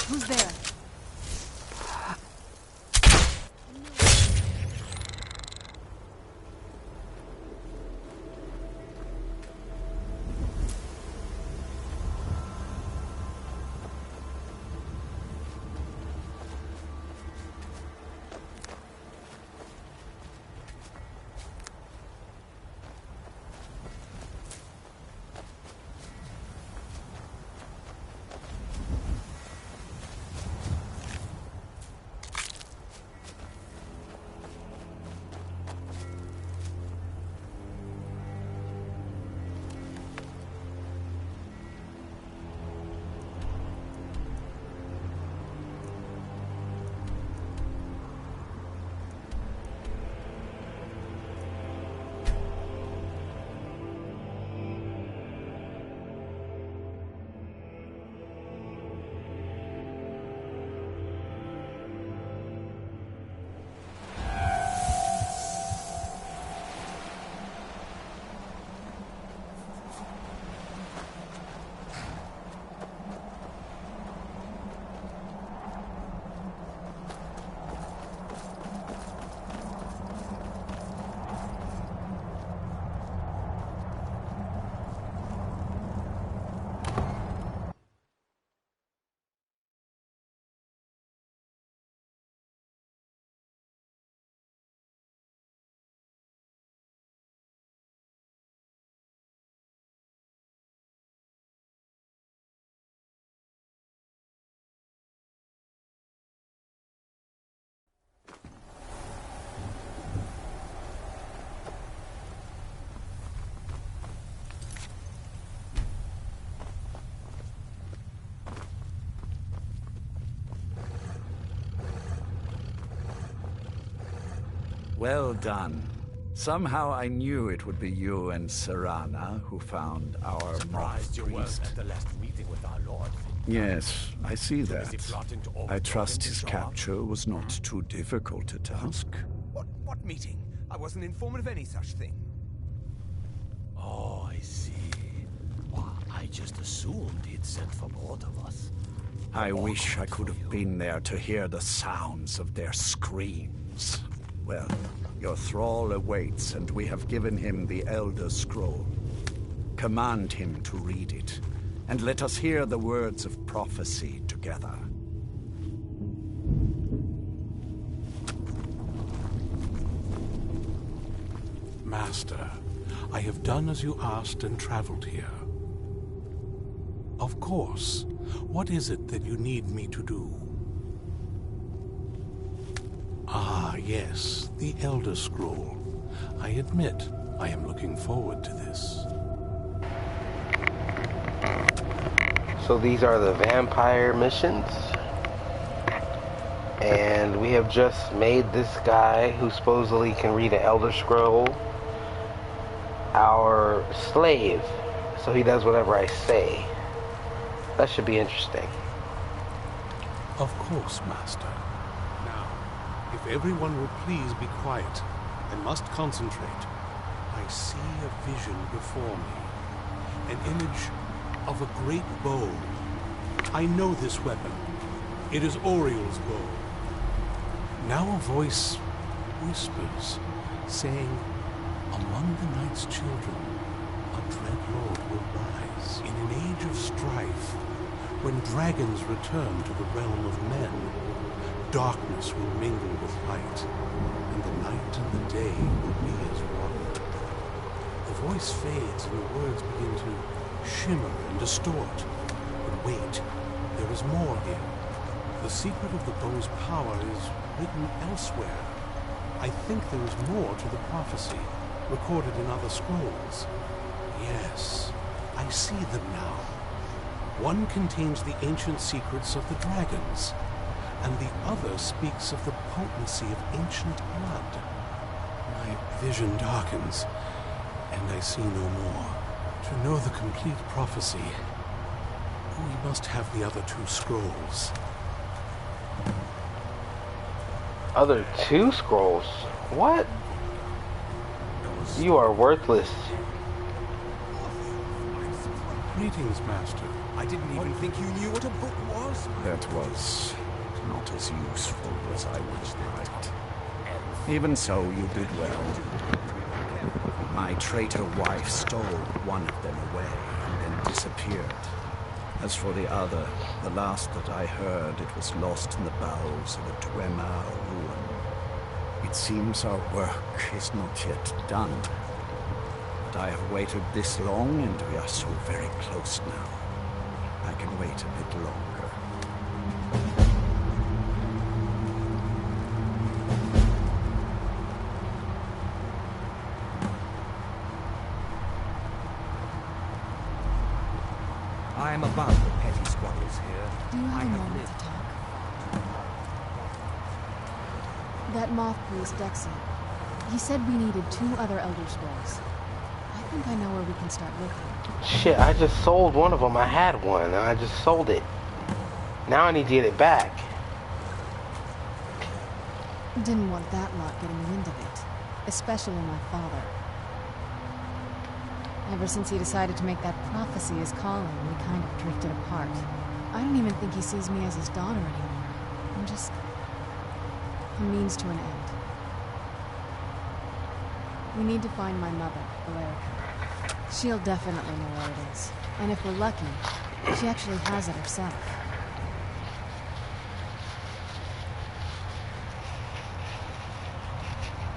Who's there? Well done. Somehow I knew it would be you and Serana who found our Surprised you weren't priest. at the last meeting with our lord. Yes, I see that. busy plotting to I overthrow trust him to his show up? capture was not too difficult a task. What meeting? I wasn't informed of any such thing. Oh, I see. Well, I just assumed he'd sent for both of us. I All wish I good could for have you. been there to hear the sounds of their screams. Well, your thrall awaits, and we have given him the Elder Scroll. Command him to read it, and let us hear the words of prophecy together. Master, I have done as you asked and traveled here. Of course. What is it that you need me to do? Ah, yes, the Elder Scroll. I admit, I am looking forward to this. So these are the vampire missions. And we have just made this guy who supposedly can read an Elder Scroll our slave. So he does whatever I say. That should be interesting. Of course, Master. Now, if everyone will please be quiet, I must concentrate. I see a vision before me. An image of a great bow. I know this weapon. It is Oriel's bow. Now a voice whispers, saying, among the night's children, a dread lord will rise. In an age of strife, when dragons return to the realm of men, darkness will mingle with light, and the night and the day will be as one. The voice fades and the words begin to shimmer and distort. But wait, there is more here. The secret of the bow's power is written elsewhere. I think there is more to the prophecy, recorded in other scrolls. Yes, I see them now. One contains the ancient secrets of the dragons, and the other speaks of the potency of ancient blood. My vision darkens, and I see no more. To know the complete prophecy, we must have the other two scrolls. Other two scrolls? What? You are worthless. Greetings, Master. I didn't even think you knew what a book was. That was not as useful as I would like. Even so, you did well. My traitor wife stole one of them away and then disappeared. As for the other, the last that I heard, it was lost in the bowels of a Dwemer ruin. It seems our work is not yet done. But I have waited this long, and we are so very close now. I can wait a bit longer. I am above the petty squabbles here. Do you have I a have moment lived. to talk? That moth priest, Dexy, he said we needed 2 other Elder Scrolls. I think I know where we can start looking. Shit, I just sold one of them. I had one, and I just sold it. Now I need to get it back. Didn't want that lot getting wind of it, especially my father. Ever since he decided to make that prophecy his calling, we kind of drifted apart. I don't even think he sees me as his daughter anymore. I'm just a means to an end. We need to find my mother, Valerica. She'll definitely know where it is. And if we're lucky, she actually has it herself.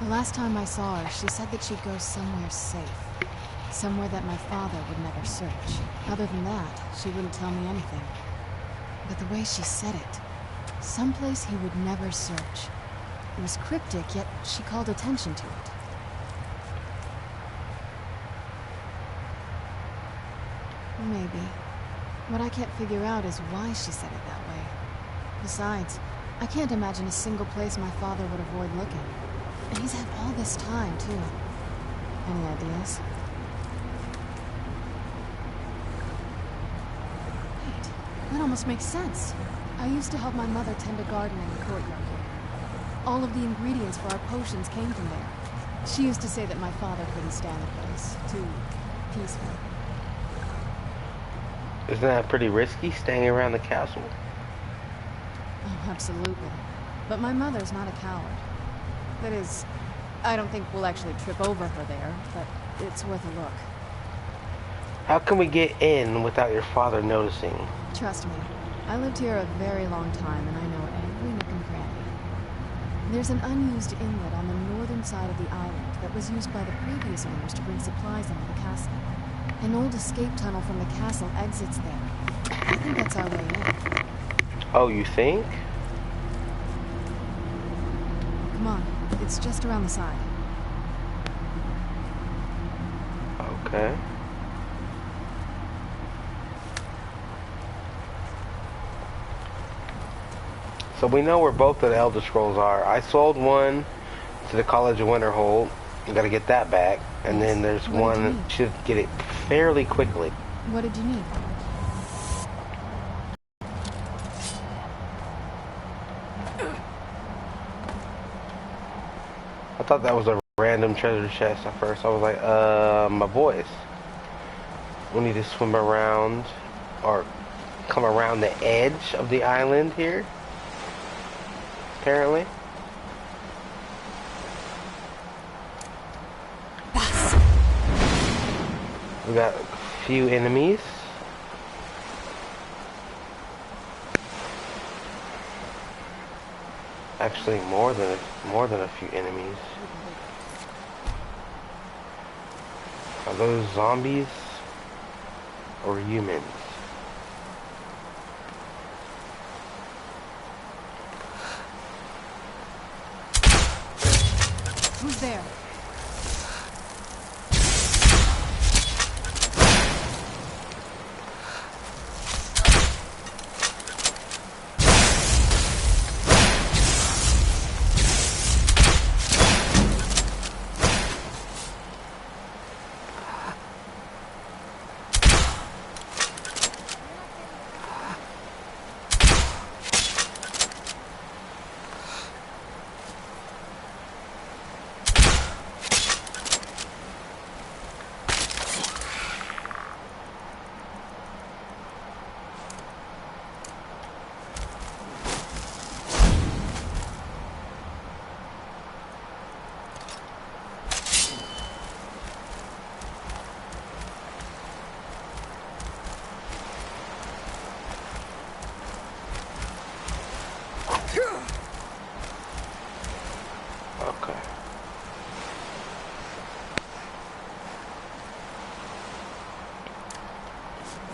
The last time I saw her, she said that she'd go somewhere safe. Somewhere that my father would never search. Other than that, she wouldn't tell me anything. But the way she said it, someplace he would never search. It was cryptic, yet she called attention to it. Maybe. What I can't figure out is why she said it that way. Besides, I can't imagine a single place my father would avoid looking. And he's had all this time, too. Any ideas? Wait, that almost makes sense. I used to help my mother tend a garden in the courtyard here. All of the ingredients for our potions came from there. She used to say that my father couldn't stand the place. Too peaceful. Isn't that pretty risky, staying around the castle? Oh, absolutely. But my mother's not a coward. That is, I don't think we'll actually trip over her there, but it's worth a look. How can we get in without your father noticing? Trust me, I lived here a very long time and I know every nook and cranny. There's an unused inlet on the northern side of the island that was used by the previous owners to bring supplies into the castle. An old escape tunnel from the castle exits there. I think that's our way in. Oh, you think? Come on, it's just around the side. Okay. So we know where both of the Elder Scrolls are. I sold one to the College of Winterhold. You gotta get that back. And then there's What did you one, need? should get it fairly quickly. What did you need? I thought that was a random treasure chest at first. I was like, my boys. We need to swim around, or come around the edge of the island here. Apparently. We got a few enemies. Actually, more than a few enemies. Are those zombies or humans? Who's there?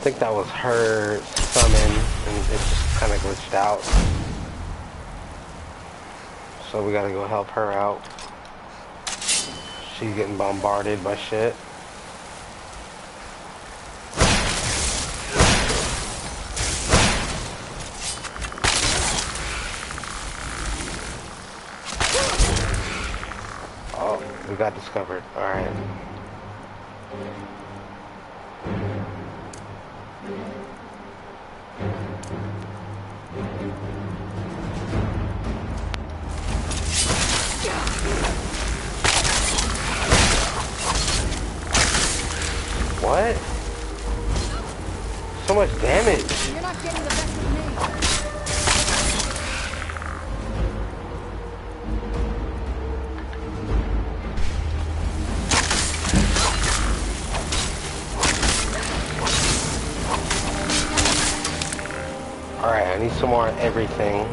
think that was her summon, and it just kind of glitched out. So we gotta go help her out. She's getting bombarded by shit. Oh, we got discovered. Alright. What? So much damage. You're not getting the best of me. Alright, I need some more of everything.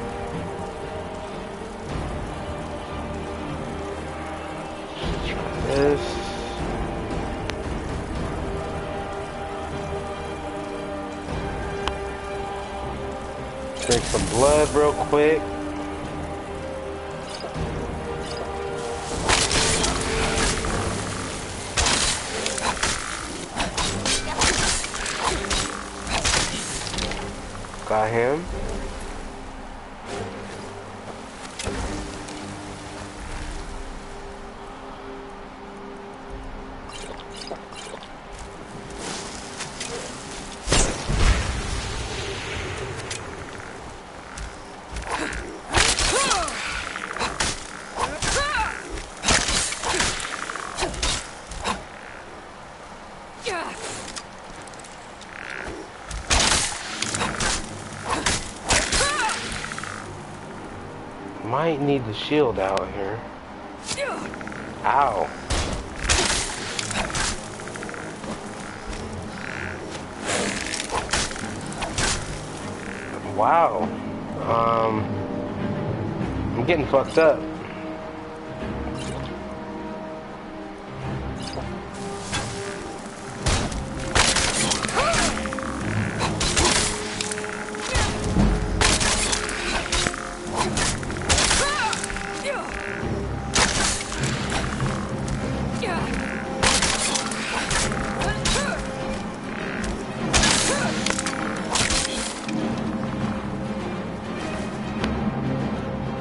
Let's try this. Drink some blood real quick. Got him. Might need the shield out here. Ow. Wow. I'm getting fucked up.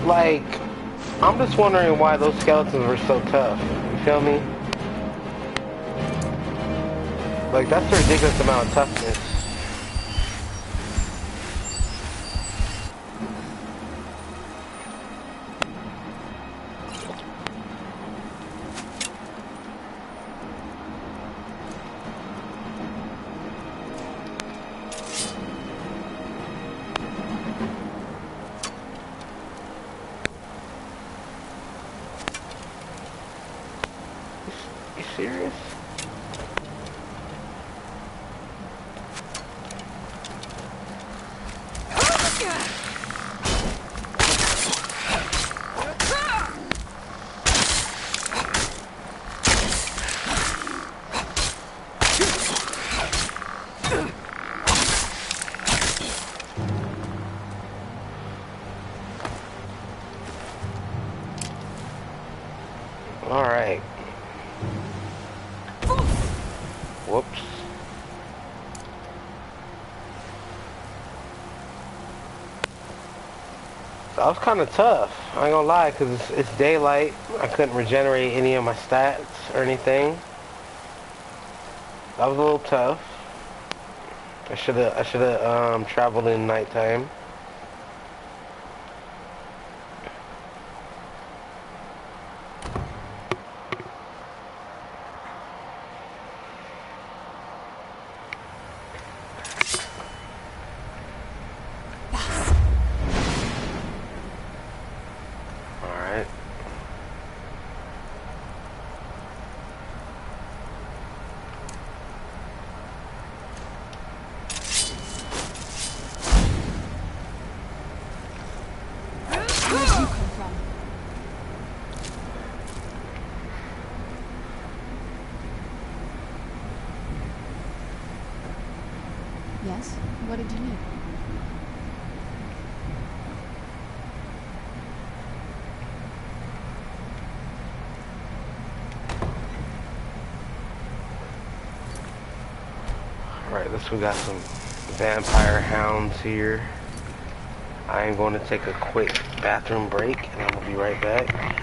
Like, I'm just wondering why those skeletons were so tough. You feel me? Like, that's a ridiculous amount of toughness. You serious? All right. Whoops. That was kind of tough. I ain't gonna lie, because it's daylight. I couldn't regenerate any of my stats or anything. That was a little tough. I should have traveled in nighttime. What did you need? Alright, we got some vampire hounds here. I am going to take a quick bathroom break and I'm going to be right back.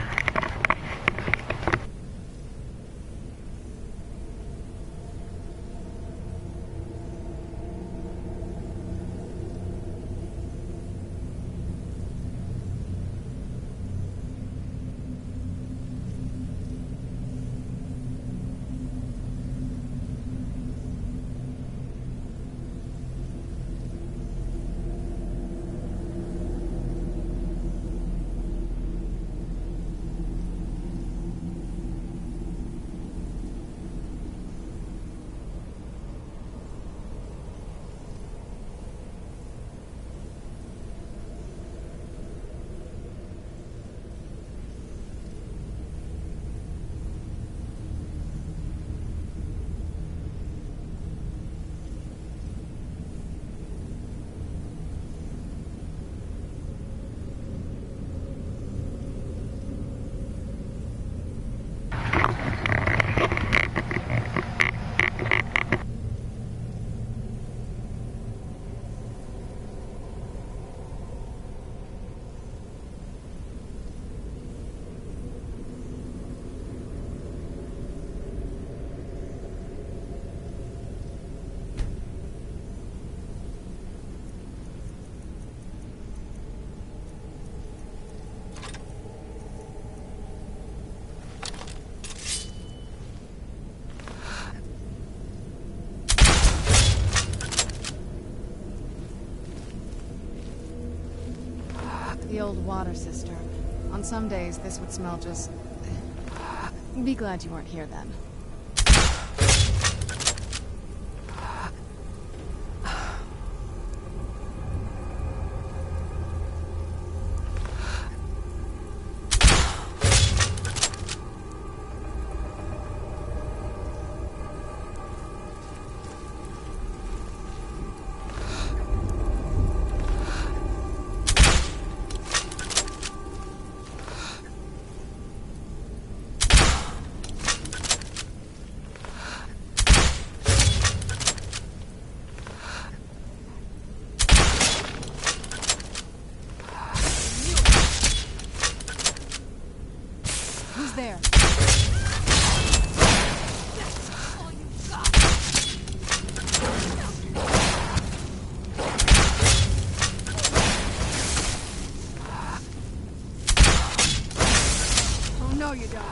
The old water cistern. On some days, this would smell just... Be glad you weren't here then. Who's there? Oh, no, you don't.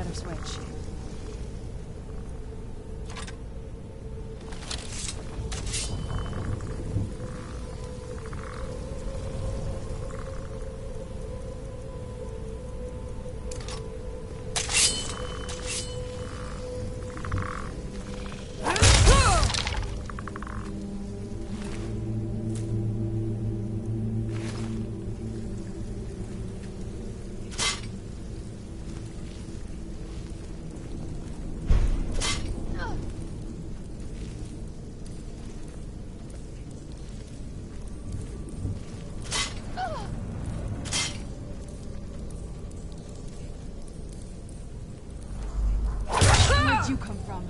another switch. Where'd you come from?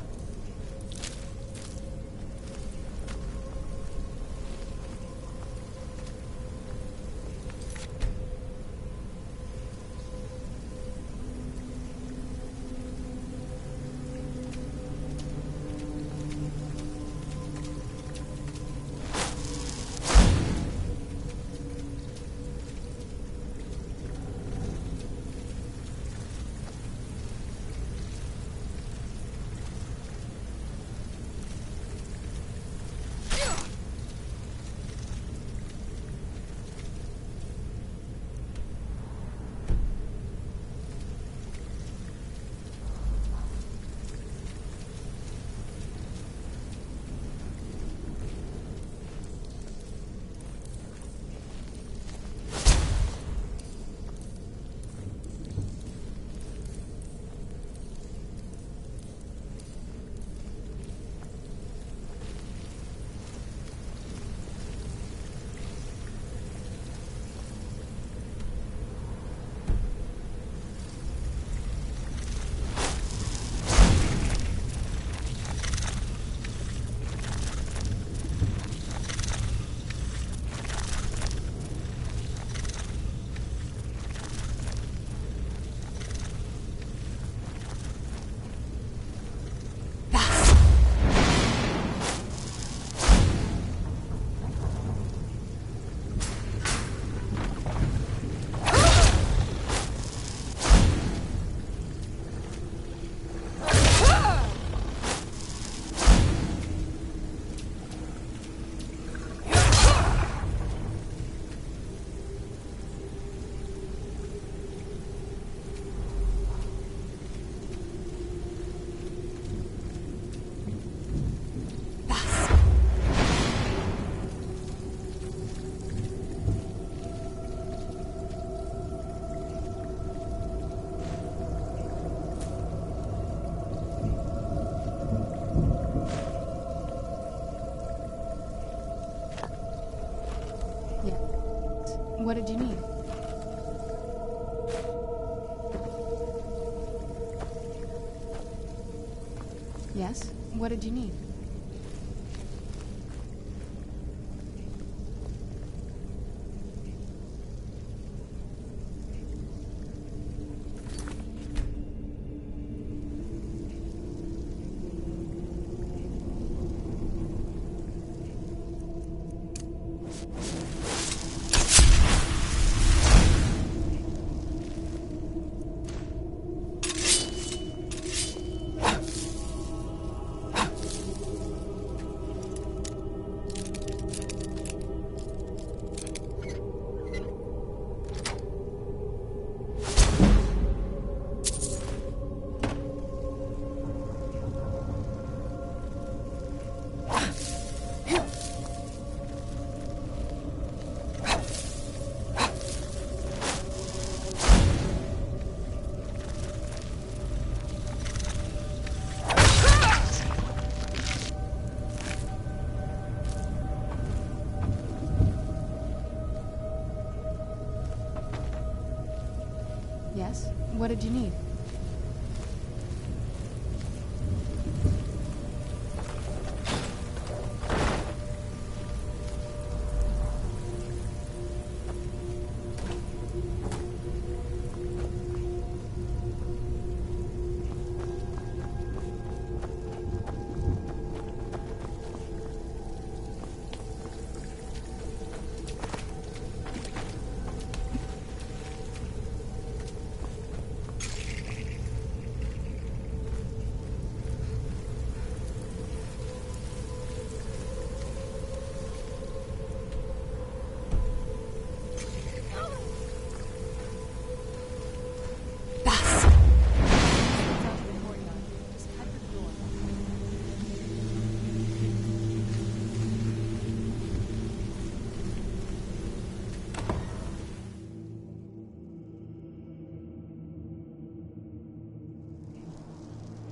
What did you need? Yes? What did you need? Yes? What did you need?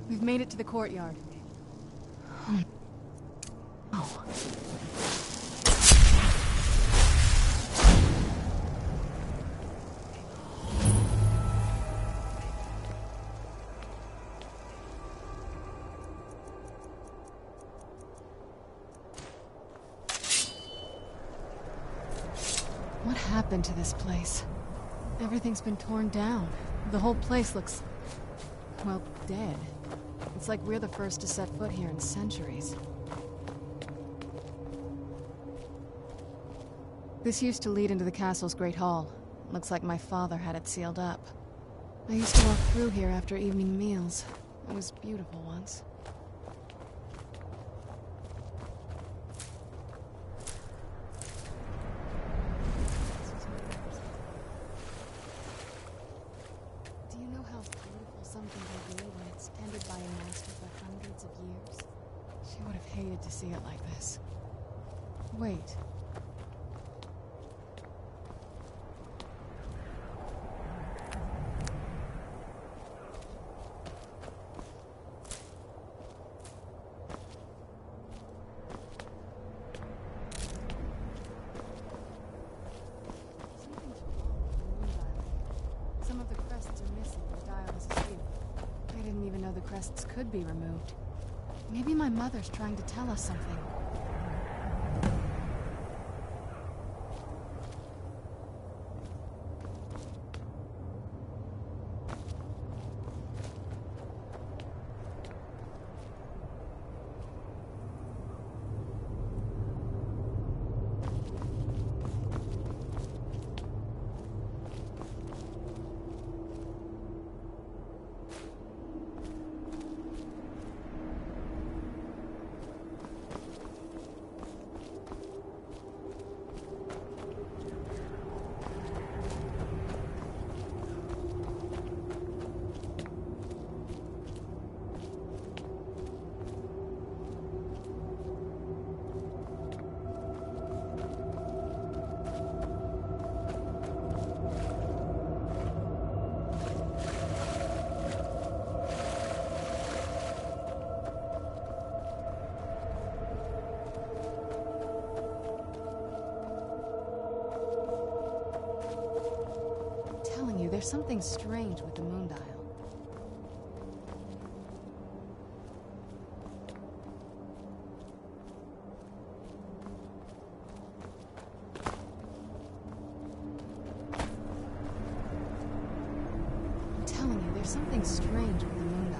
We've made it to the courtyard. Oh. What happened to this place? Everything's been torn down. The whole place looks, well, dead. It's like we're the first to set foot here in centuries. This used to lead into the castle's great hall. Looks like my father had it sealed up. I used to walk through here after evening meals. It was beautiful once. Do you know how beautiful something can be when it's tended by a master for hundreds of years? She would have hated to see it like this. Wait. Something's wrong with the moon dial. Some of the crests are missing. The dial is askew. I didn't even know the crests could be removed. Maybe my mother's trying to tell us something. There's something strange with the moon dial. I'm telling you, there's something strange with the moon dial.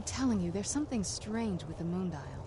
I'm telling you, there's something strange with the moon dial.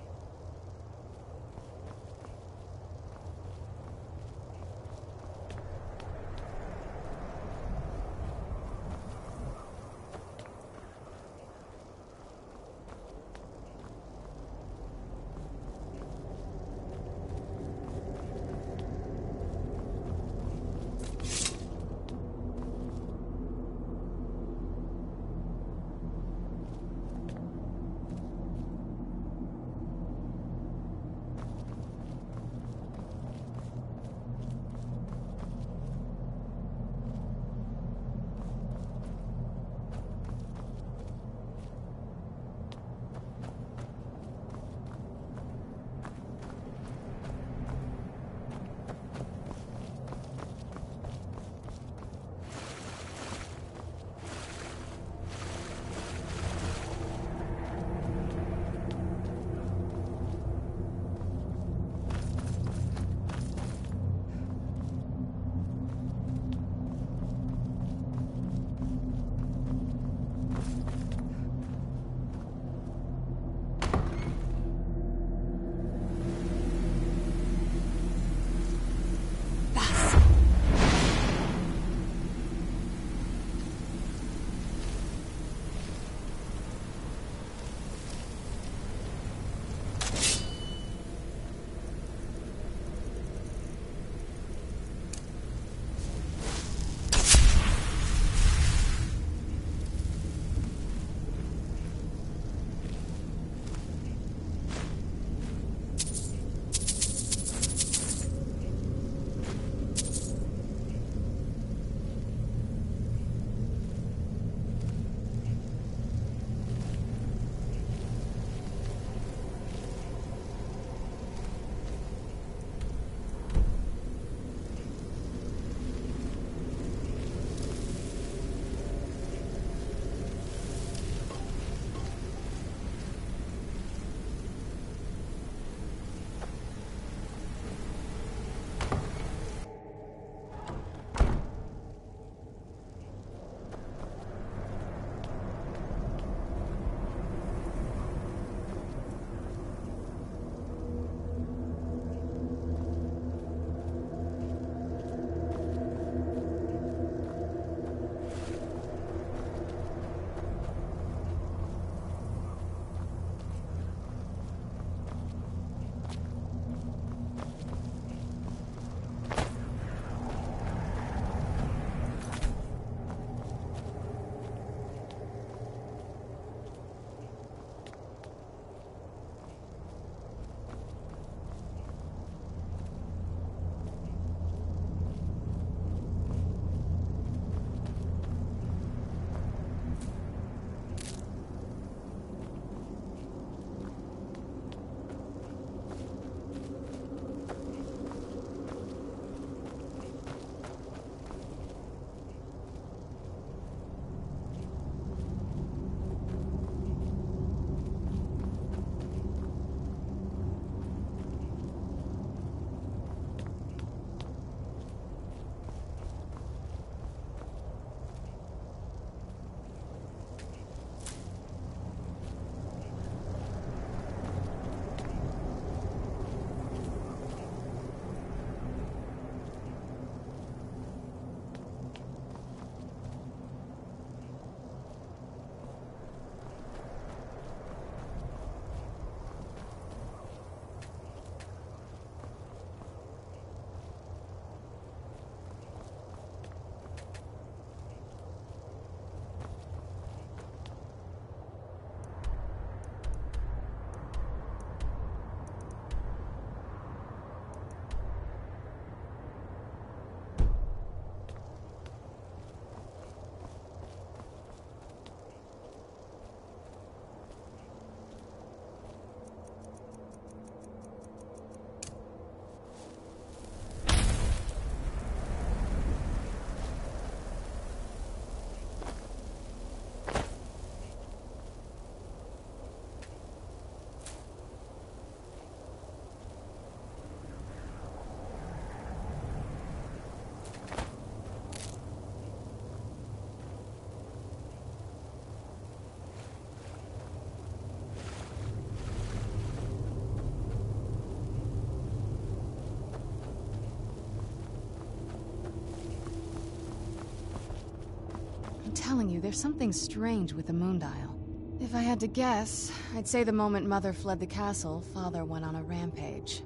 telling you, there's something strange with the Moondial. If I had to guess, I'd say the moment Mother fled the castle, Father went on a rampage.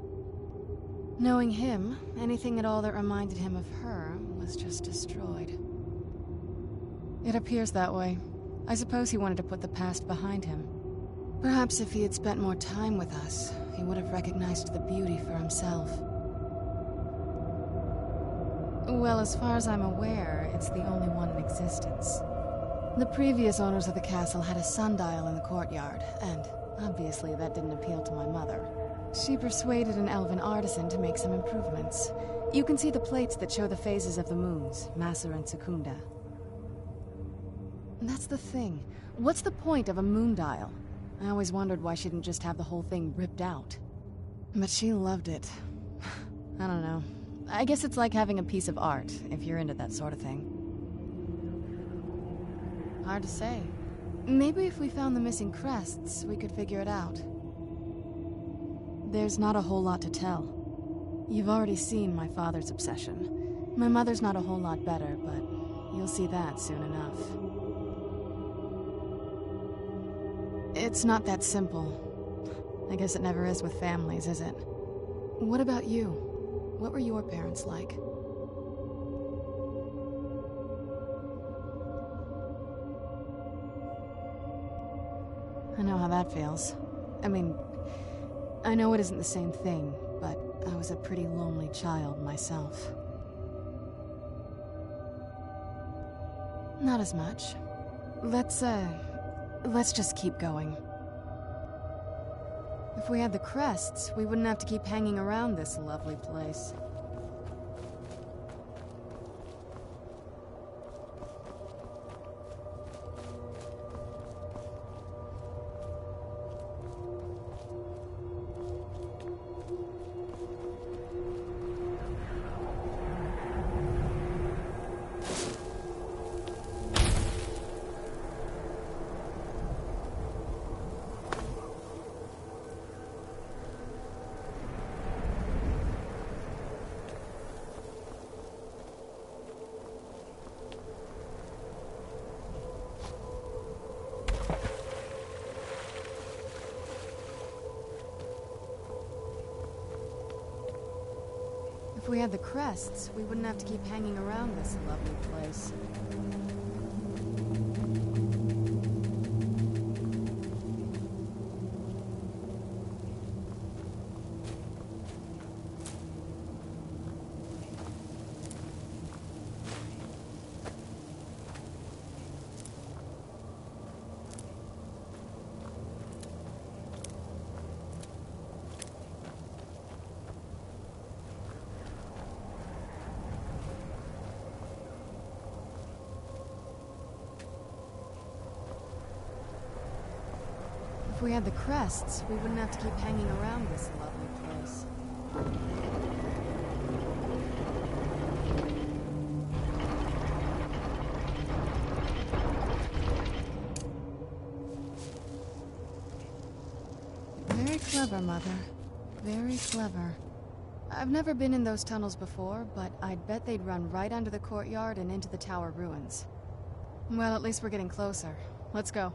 Knowing him, anything at all that reminded him of her was just destroyed. It appears that way. I suppose he wanted to put the past behind him. Perhaps if he had spent more time with us, he would have recognized the beauty for himself. Well, as far as I'm aware, it's the only one in existence. The previous owners of the castle had a sundial in the courtyard, and obviously that didn't appeal to my mother. She persuaded an elven artisan to make some improvements. You can see the plates that show the phases of the moons, Maser and Secunda. That's the thing. What's the point of a moondial? I always wondered why she didn't just have the whole thing ripped out. But she loved it. I don't know. I guess it's like having a piece of art, if you're into that sort of thing. Hard to say. Maybe if we found the missing crests, we could figure it out. There's not a whole lot to tell. You've already seen my father's obsession. My mother's not a whole lot better, but you'll see that soon enough. It's not that simple. I guess it never is with families, is it? What about you? What were your parents like? I know how that feels. I mean, I know it isn't the same thing, but I was a pretty lonely child myself. Not as much. Let's just keep going. If we had the crests, we wouldn't have to keep hanging around this lovely place. If we had the crests, we wouldn't have to keep hanging around this lovely place. If we had the crests, we wouldn't have to keep hanging around this lovely place. Very clever, Mother. Very clever. I've never been in those tunnels before, but I'd bet they'd run right under the courtyard and into the tower ruins. Well, at least we're getting closer. Let's go.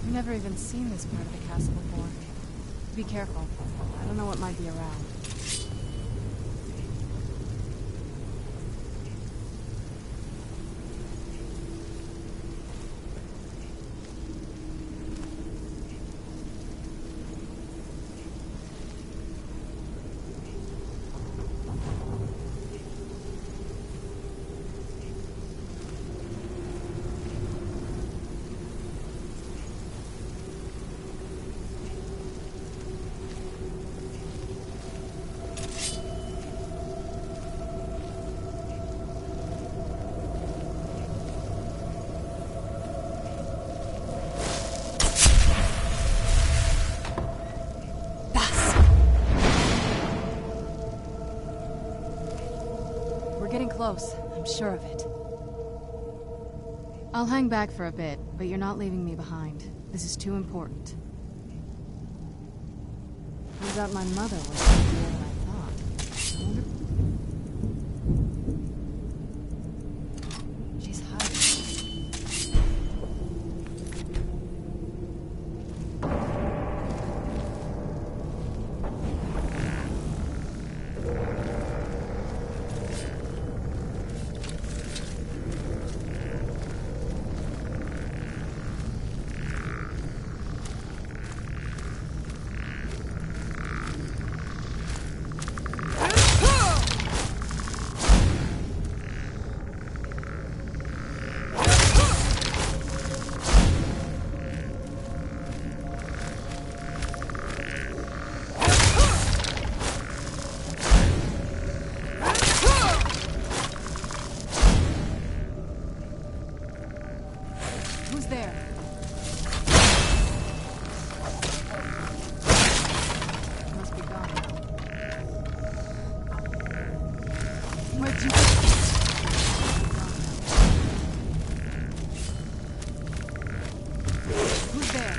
I've never even seen this part of the castle before. Be careful. I don't know what might be around. close. I'm sure of it. I'll hang back for a bit, but you're not leaving me behind. This is too important. Turns out my mother was sneakier than I thought. I wonder... She's hiding. Who's there? Must be gone now. Where'd you go? Who's there?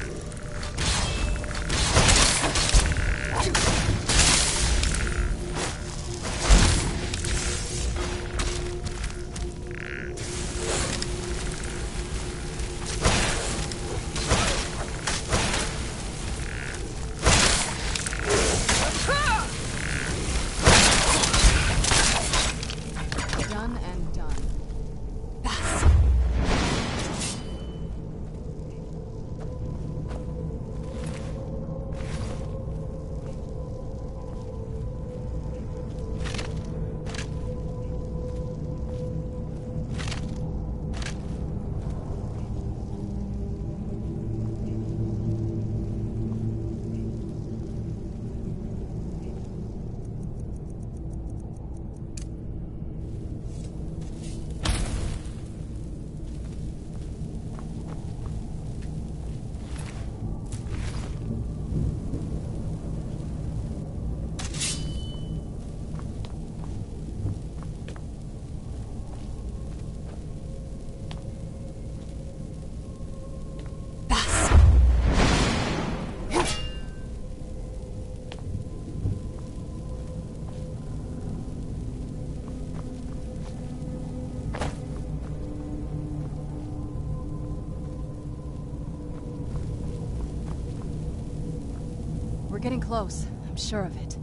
Done and done. We're getting close. I'm sure of it.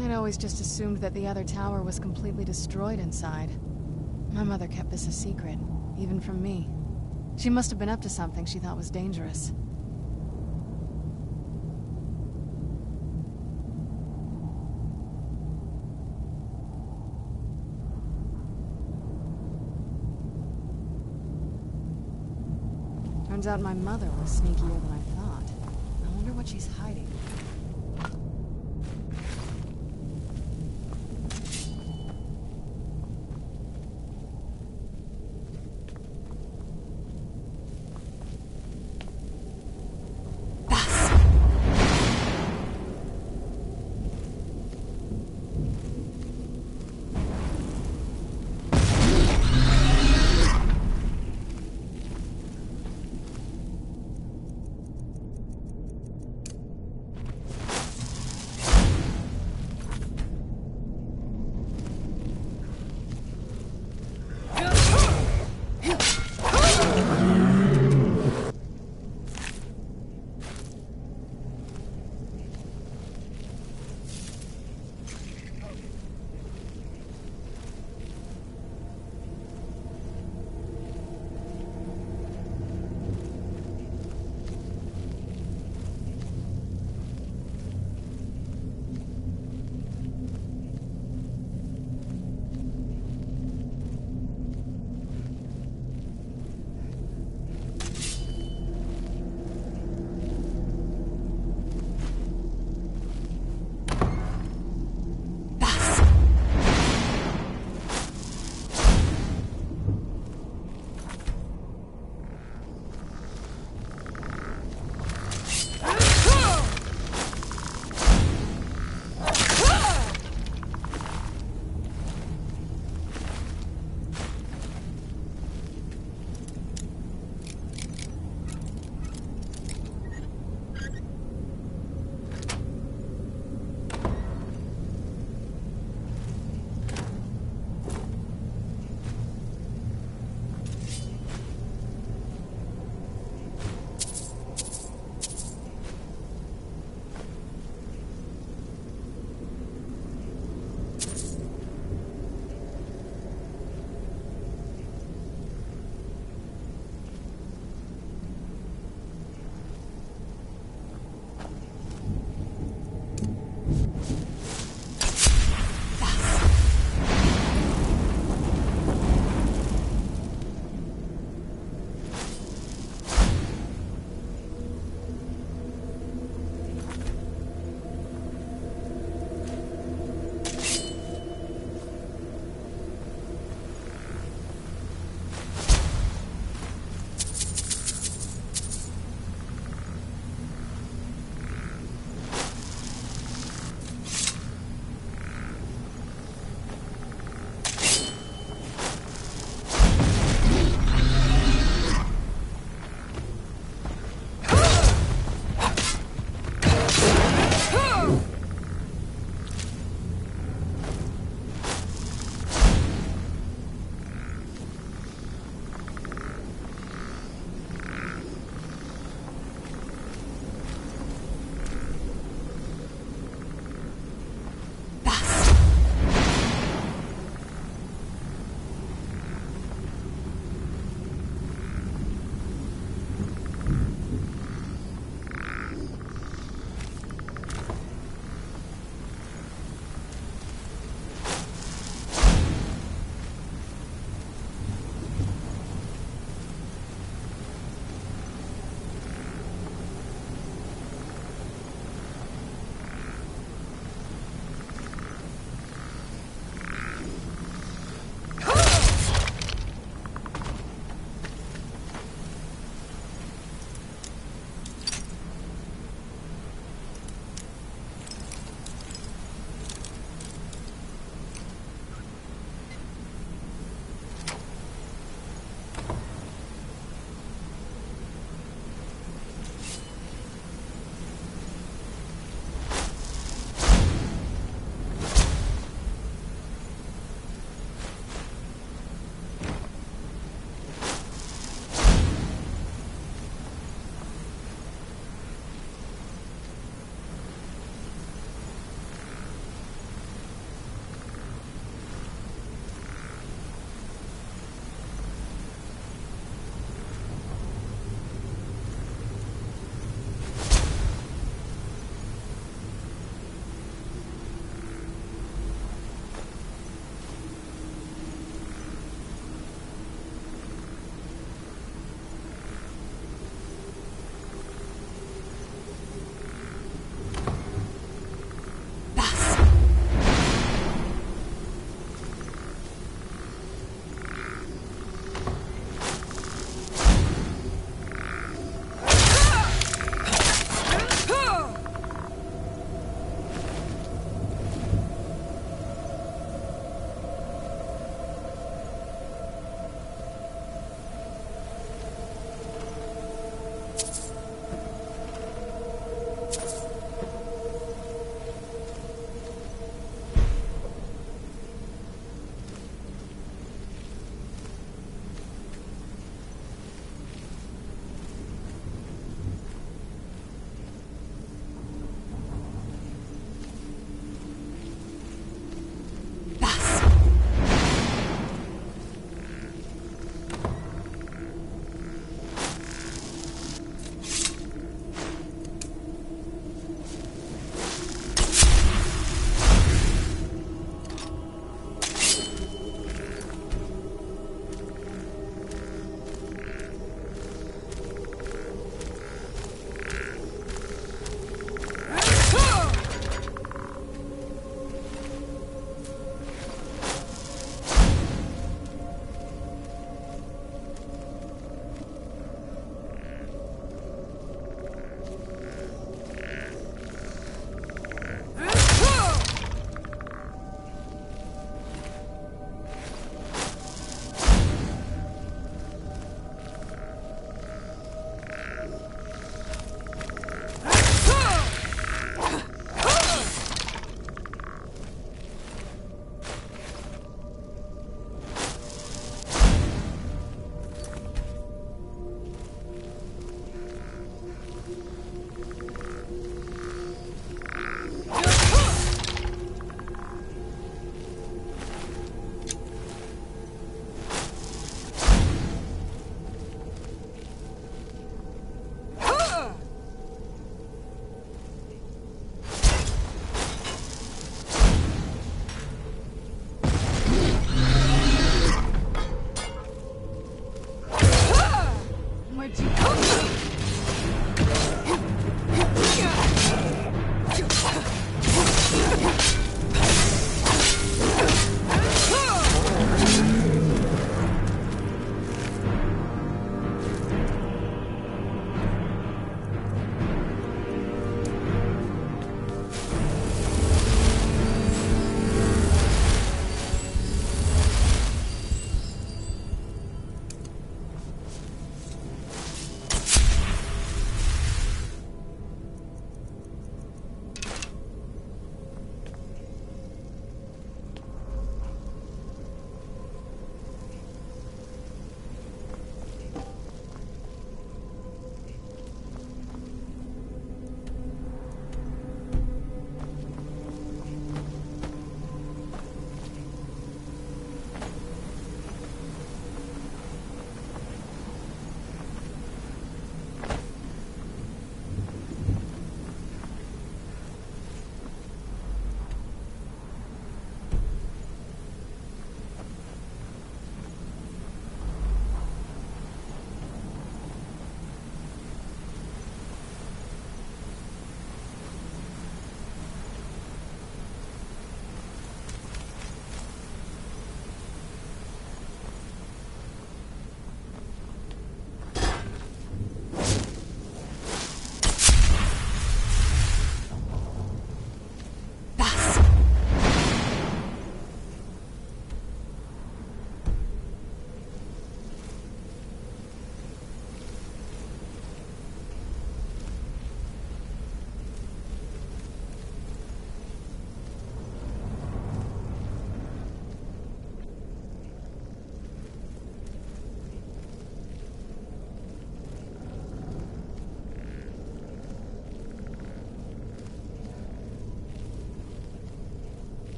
I'd always just assumed that the other tower was completely destroyed inside. My mother kept this a secret, even from me. She must have been up to something she thought was dangerous. Turns out my mother was sneakier than I thought. I wonder what she's hiding.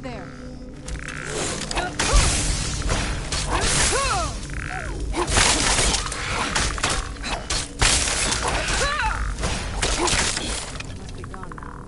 there. Must be gone now.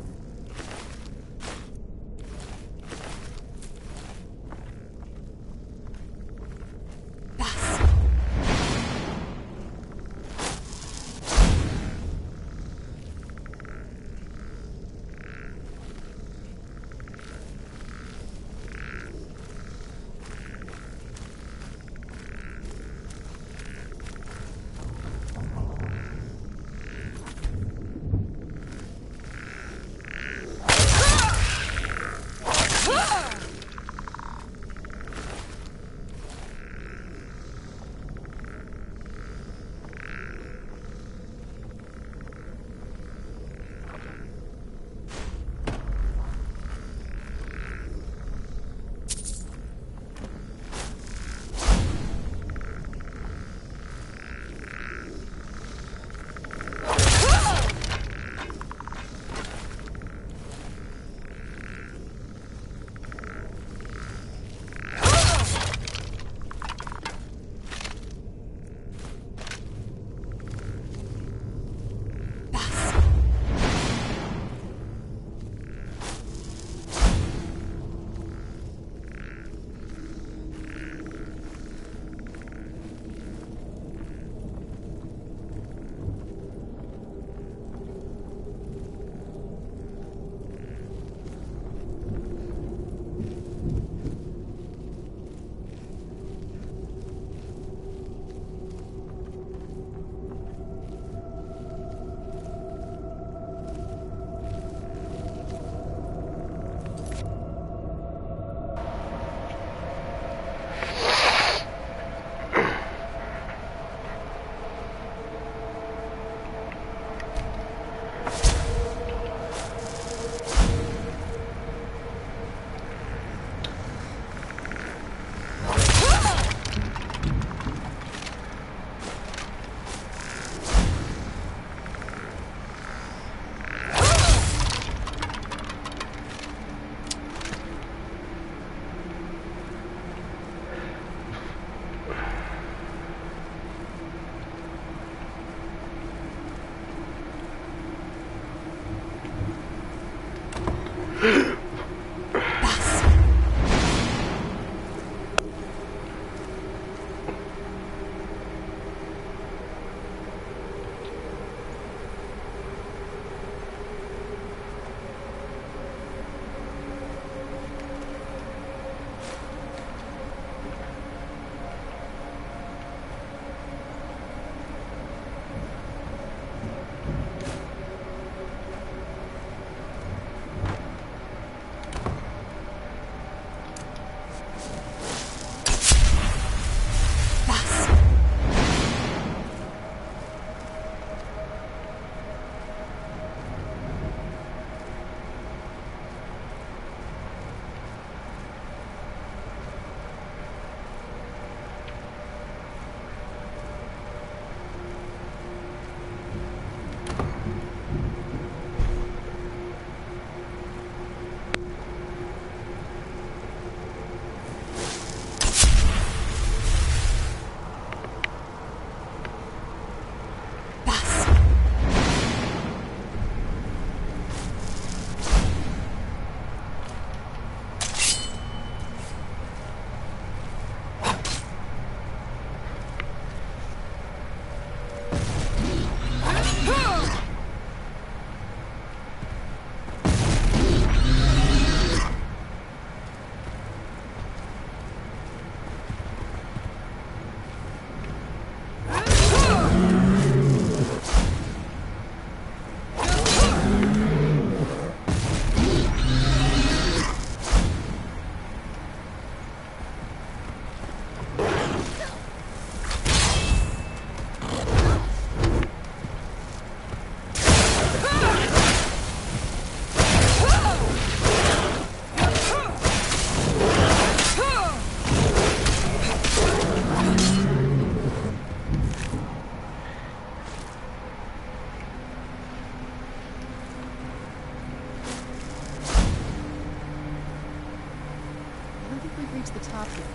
reach the top here.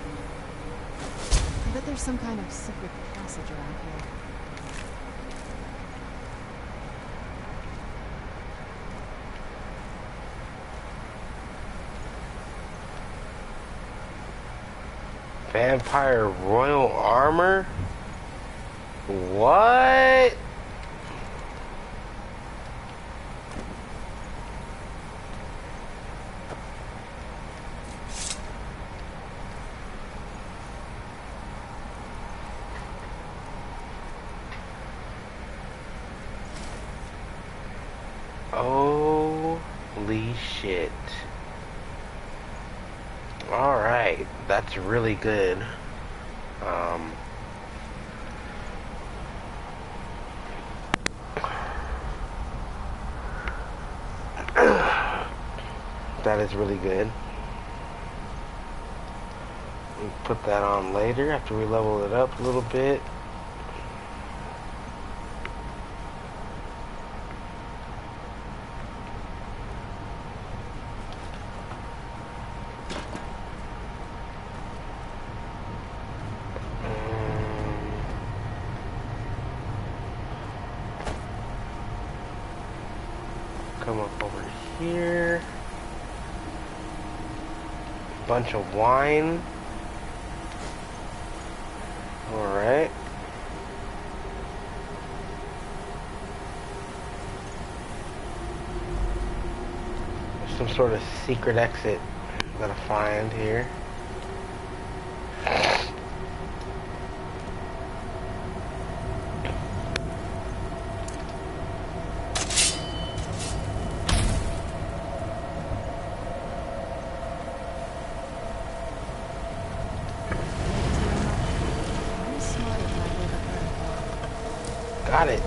I bet there's some kind of secret passage around here. Vampire royal armor? What? Holy shit. Alright, that's really good. That is really good. We'll put that on later after we level it up a little bit. Come up over here. Bunch of wine. Alright. There's some sort of secret exit I gotta find here. Got it.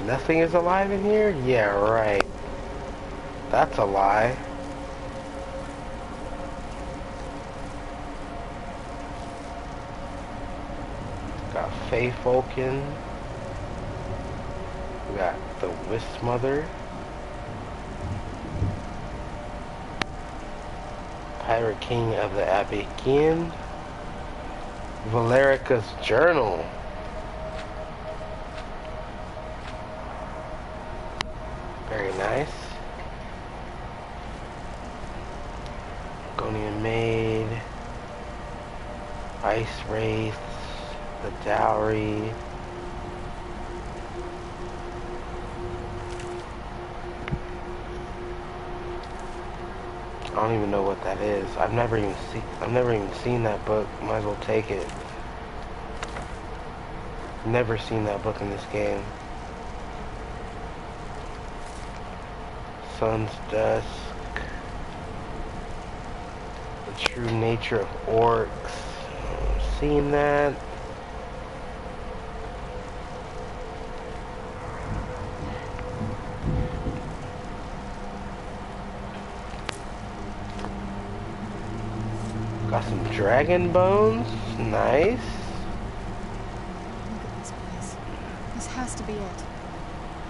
Nothing is alive in here? Yeah, right. That's a lie. Got Fae Falcon. We got the Wisp Mother. Pirate King of the Abakian. Valerica's Journal. Very nice. Gonian Maid. Ice Wraiths. The Dowry. I don't even know what that is. I've never even seen that book. Might as well take it. Never seen that book in this game. Sun's Dusk. The True Nature of Orcs. Seen that. Got some dragon bones. Nice. Look at this place. This has to be it.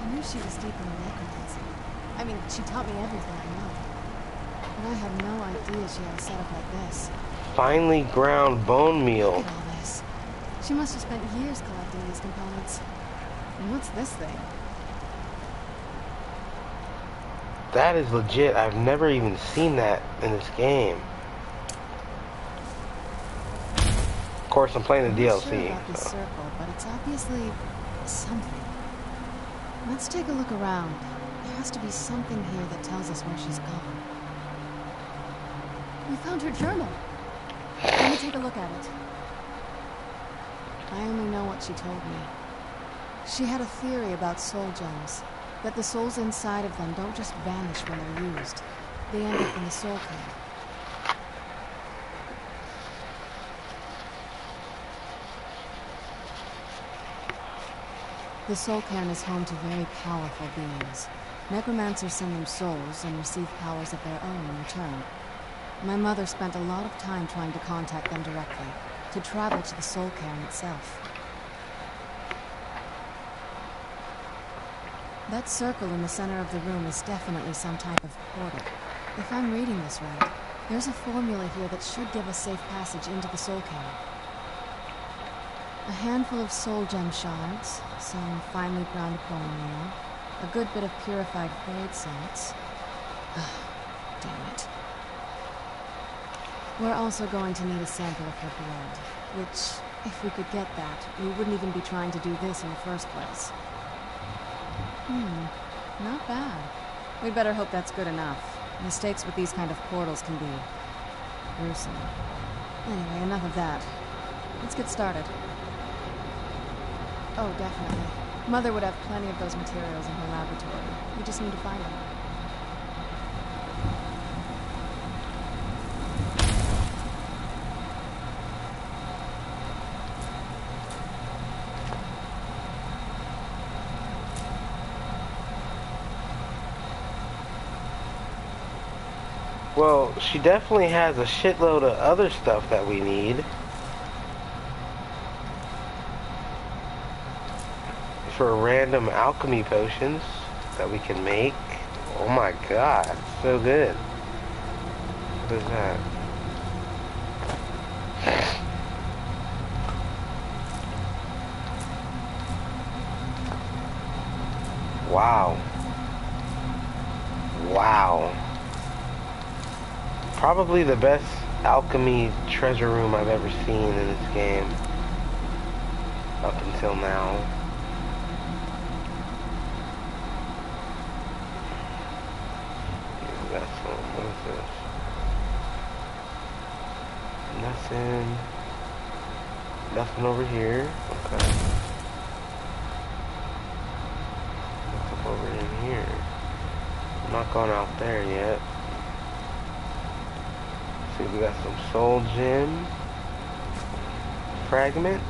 I knew she was deep in the necromancy. I mean, she taught me everything I know. But I had no idea she had a setup like this. Finely ground bone meal. Look at all this. She must have spent years collecting these components. And what's this thing? That is legit. I've never even seen that in this game. Of course, I'm playing the I'm not DLC. sure about this So. circle, but it's obviously something. Let's take a look around. There has to be something here that tells us where she's gone. We found her journal. Let me take a look at it. I only know what she told me. She had a theory about soul gems, that the souls inside of them don't just vanish when they're used. They end up in the soul can. The soul cairn is home to very powerful beings. Necromancers send them souls and receive powers of their own in return. My mother spent a lot of time trying to contact them directly, to travel to the soul cairn itself. That circle in the center of the room is definitely some type of portal. If I'm reading this right, there's a formula here that should give us safe passage into the soul cairn. A handful of soul gem shards, some finely ground bone meal, a good bit of purified blade salts. Damn it. We're also going to need a sample of her blood, which, if we could get that, we wouldn't even be trying to do this in the first place. Not bad. We'd better hope that's good enough. Mistakes with these kind of portals can be gruesome. Anyway, enough of that. Let's get started. Oh, definitely. Mother would have plenty of those materials in her laboratory. We just need to find them. Well, she definitely has a shitload of other stuff that we need. For random alchemy potions that we can make. Oh my god, so good. What is that? Wow. Wow. Probably the best alchemy treasure room I've ever seen in this game. Up until now. We got some, what is this? Nothing. Nothing over here. Okay. What's up over in here? I'm not going out there yet. See, we got some soul gem fragments.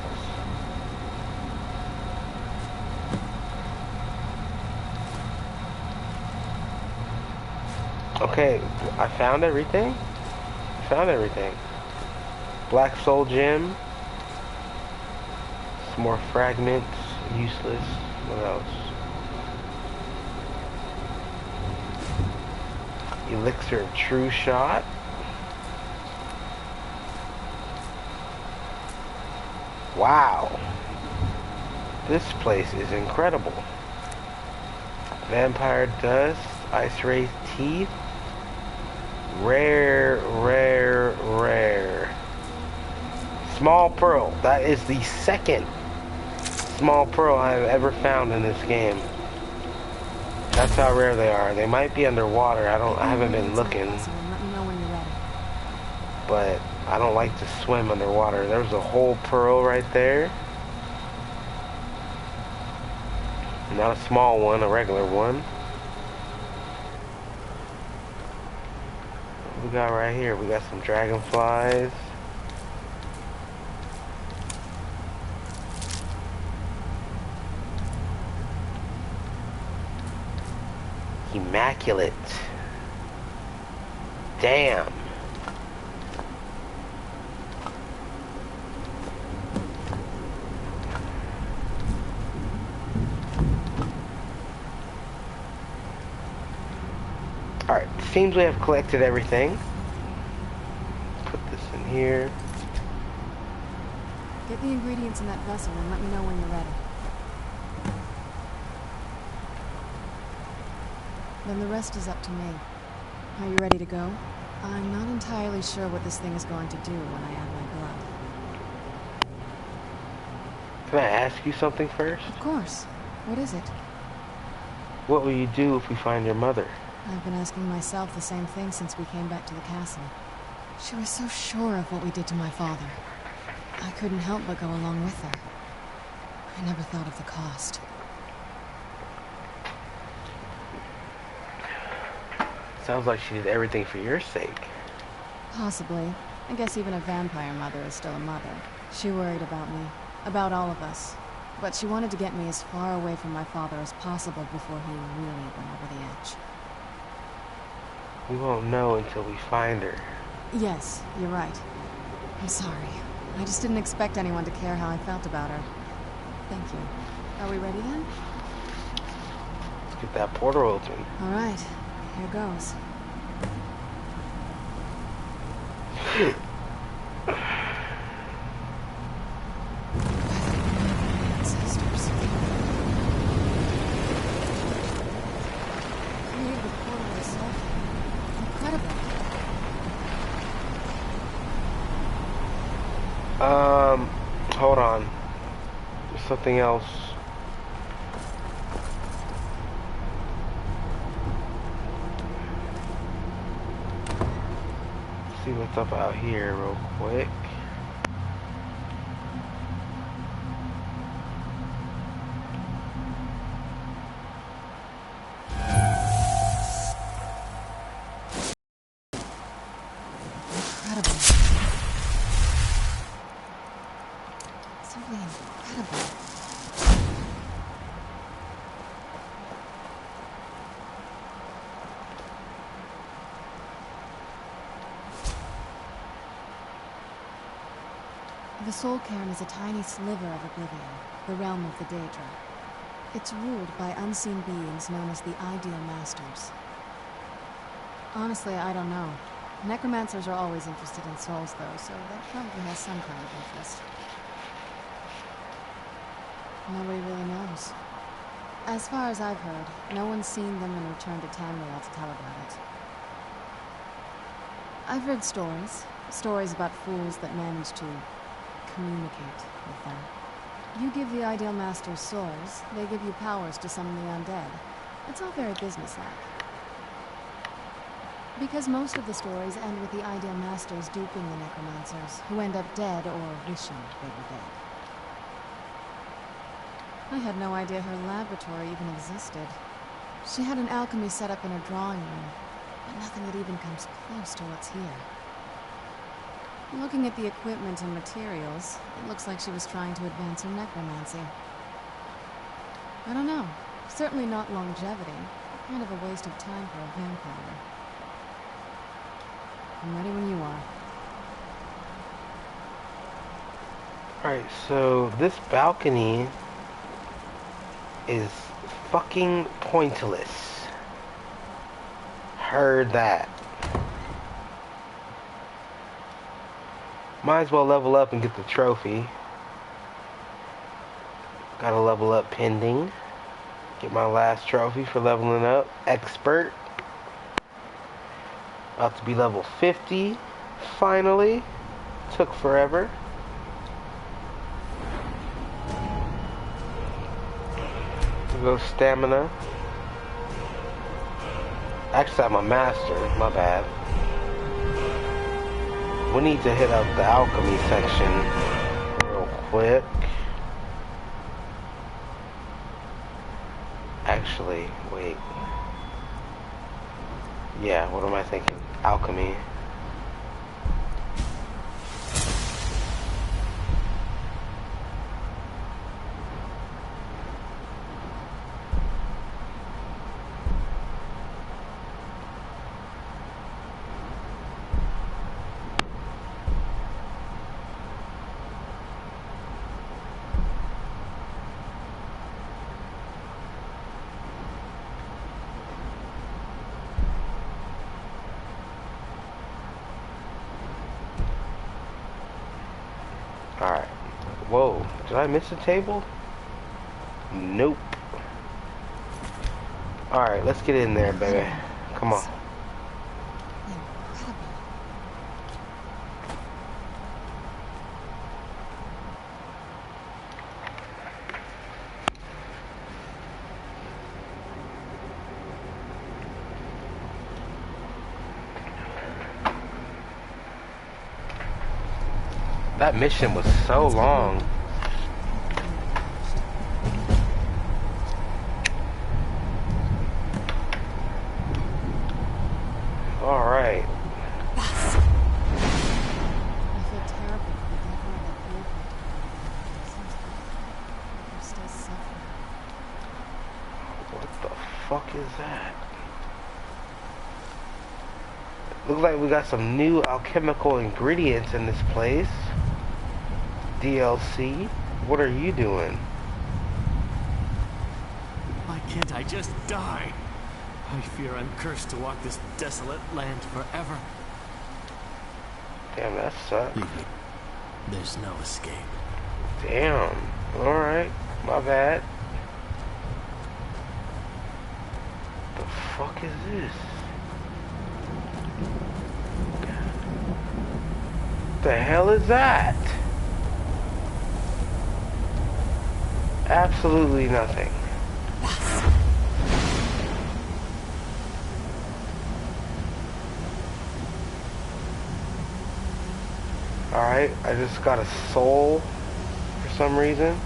Okay, I found everything. Found everything. Black soul gem. Some more fragments. Useless. What else? Elixir of true shot. Wow. This place is incredible. Vampire dust. Ice ray teeth. Rare, rare, rare. Small pearl. That is the second small pearl I have ever found in this game. That's how rare they are. They might be underwater. I haven't been looking. Let me know when you're ready. But I don't like to swim underwater. There's a whole pearl right there. Not a small one, a regular one. What we got right here? We got some dragonflies. Immaculate. Damn. Alright, seems we have collected everything. Put this in here. Get the ingredients in that vessel and let me know when you're ready. Then the rest is up to me. Are you ready to go? I'm not entirely sure what this thing is going to do when I add my blood. Can I ask you something first? Of course. What is it? What will you do if we find your mother? I've been asking myself the same thing since we came back to the castle. She was so sure of what we did to my father. I couldn't help but go along with her. I never thought of the cost. Sounds like she did everything for your sake. Possibly. I guess even a vampire mother is still a mother. She worried about me, about all of us. But she wanted to get me as far away from my father as possible before he really went over the edge. We won't know until we find her. Yes, you're right. I'm sorry. I just didn't expect anyone to care how I felt about her. Thank you. Are we ready then? Let's get that portal open. All right. Here goes. Ancestors. Created the portal herself. Incredible. Hold on. There's something else. See what's up out here real quick. Incredible. Simply incredible. The Soul Cairn is a tiny sliver of Oblivion, the realm of the Daedra. It's ruled by unseen beings known as the Ideal Masters. Honestly, I don't know. Necromancers are always interested in souls, though, so that probably has some kind of interest. Nobody really knows. As far as I've heard, no one's seen them and returned to Tamriel to tell about it. I've heard stories about fools that manage to communicate with them. You give the Ideal Masters souls, they give you powers to summon the undead. It's all very businesslike. Because most of the stories end with the Ideal Masters duping the Necromancers, who end up dead or wishing they were dead. I had no idea her laboratory even existed. She had an alchemy set up in her drawing room, but nothing that even comes close to what's here. Looking at the equipment and materials, it looks like she was trying to advance her necromancy. I don't know. Certainly not longevity. Kind of a waste of time for a vampire. I'm ready when you are. Alright, so this balcony is fucking pointless. Heard that. Might as well level up and get the trophy. Gotta level up pending. Get my last trophy for leveling up. Expert. About to be level 50. Finally. Took forever. Go stamina. Actually, I'm a master. My bad. We need to hit up the alchemy section real quick. Actually, wait. Yeah, what am I thinking? Alchemy. Alright. Whoa. Did I miss a table? Nope. Alright, let's get in there, baby. Come on. That mission was so long. Alright. I feel terrible for the people that killed me. Seems like they're still suffering. What the fuck is that? Looks like we got some new alchemical ingredients in this place. DLC. What are you doing? Why can't I just die? I fear I'm cursed to walk this desolate land forever. Damn, that sucks. Leave me. There's no escape. Damn. Alright. My bad. The fuck is this? The hell is that? Absolutely nothing. Alright, I just got a soul for some reason.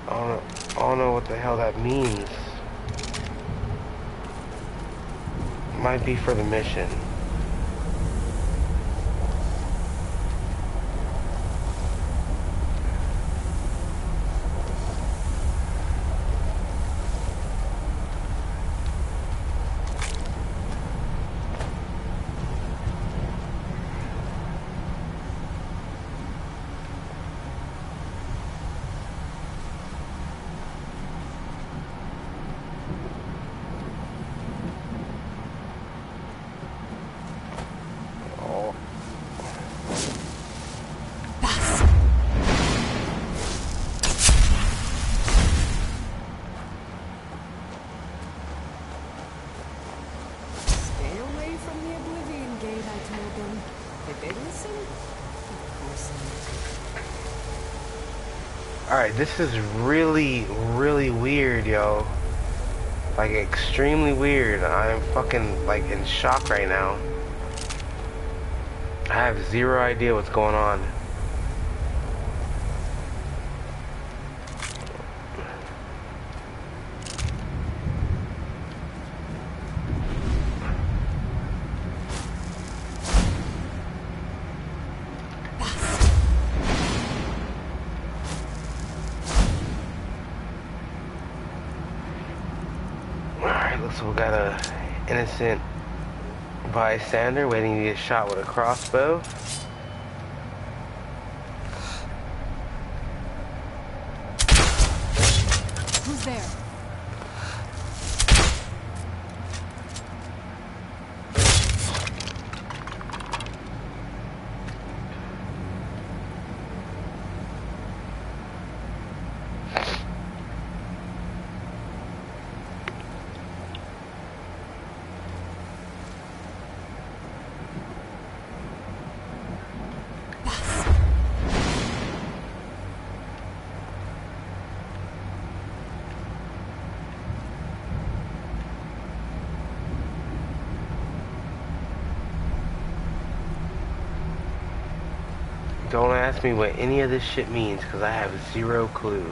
I don't know what the hell that means. Might be for the mission. Alright, this is really, really weird, yo. Like, extremely weird. I'm fucking, like, in shock right now. I have zero idea what's going on. So we got a innocent bystander waiting to get shot with a crossbow. Who's there? Don't ask me what any of this shit means, because I have zero clue.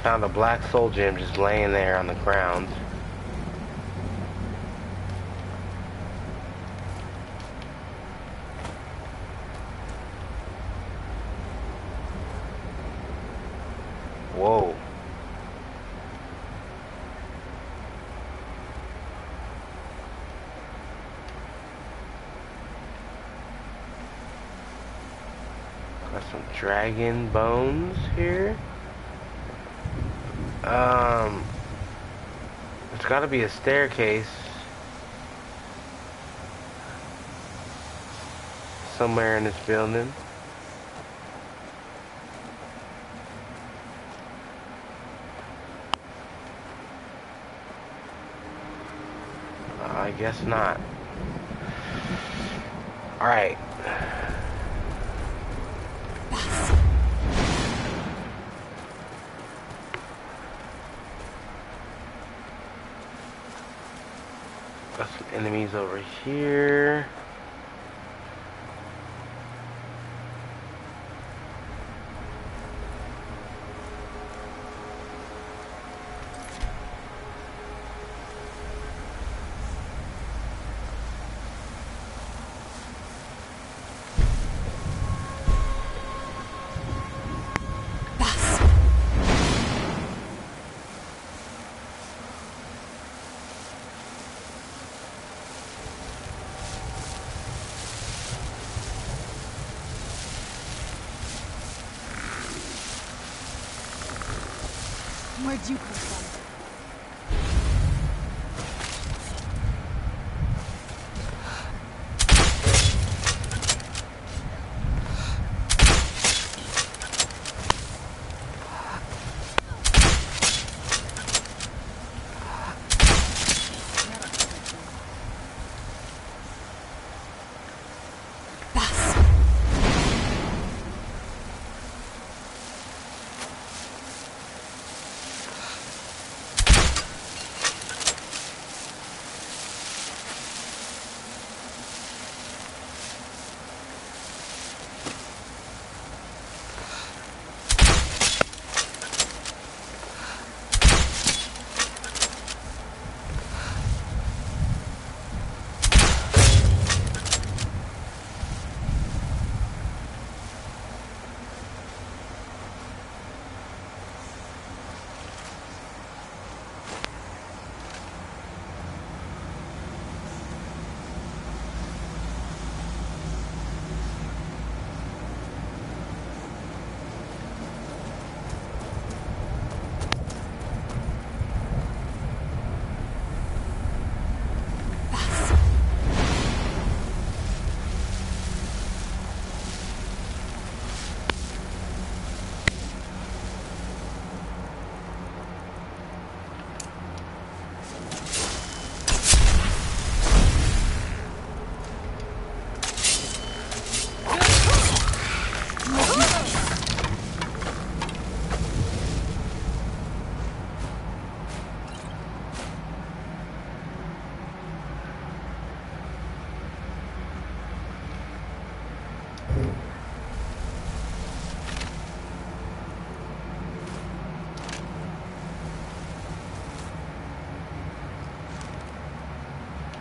Found a black soul gem just laying there on the ground. Whoa. Got some dragon bones here. It's gotta be a staircase somewhere in this building. I guess not. Alright. Got some enemies over here. Where'd you come from?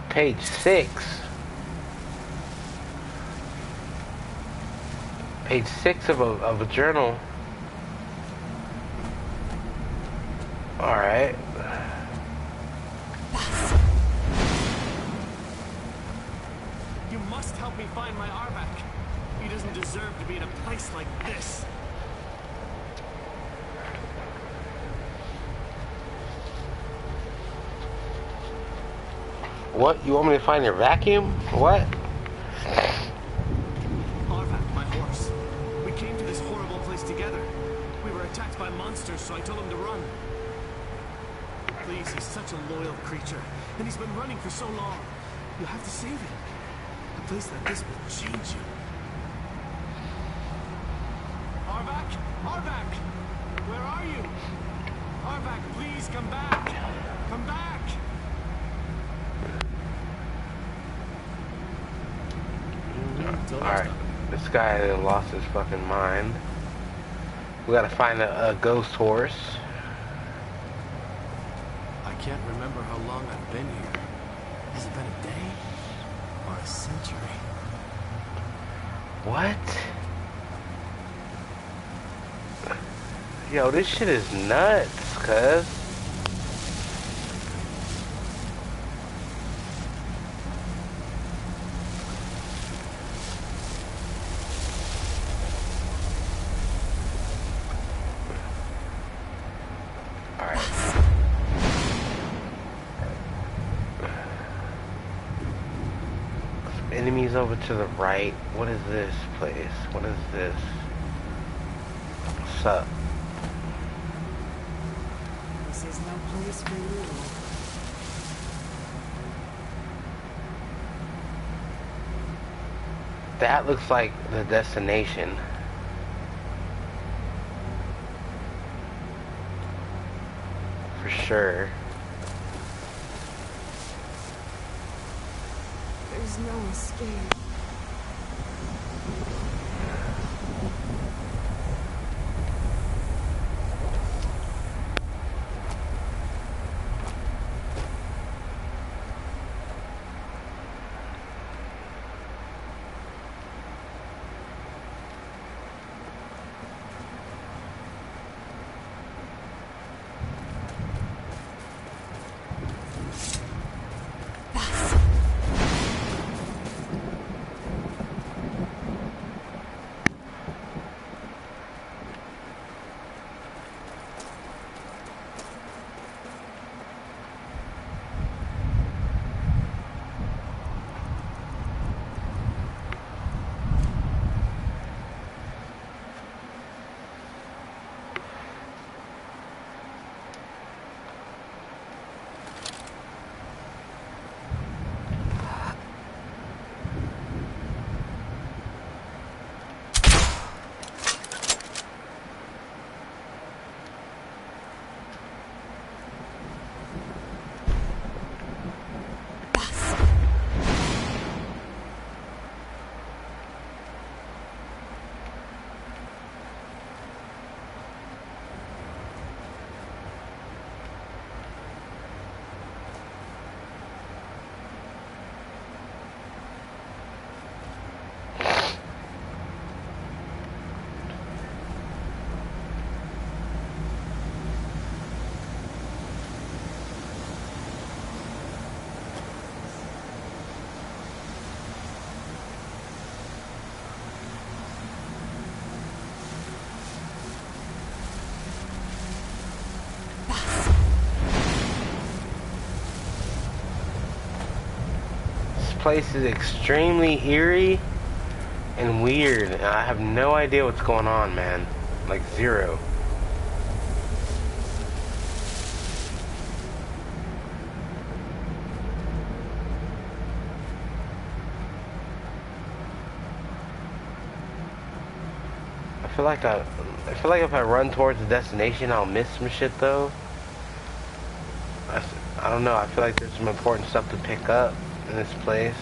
Page 6. Page 6 of a journal. Alright. You must help me find my Arvak. He doesn't deserve to be in a place like this. What? You want me to find your vacuum? What? Arvak, my horse. We came to this horrible place together. We were attacked by monsters, so I told him to run. Please, he's such a loyal creature, and he's been running for so long. You have to save him. A place like this will change you. Arvak? Arvak! Where are you? Arvak, please come back! Come back! Alright, this guy lost his fucking mind. We gotta find a ghost horse. I can't remember how long I've been here. Has it been a day? Or a century? What? Yo, this shit is nuts, cuz. Enemies over to the right. What is this place? What is this? What's up? This is no place for you. That looks like the destination. For sure. There's no escape. place is extremely eerie and weird. And I have no idea what's going on, man. Like, zero. I feel like if I run towards the destination, I'll miss some shit though. I don't know. I feel like there's some important stuff to pick up in this place.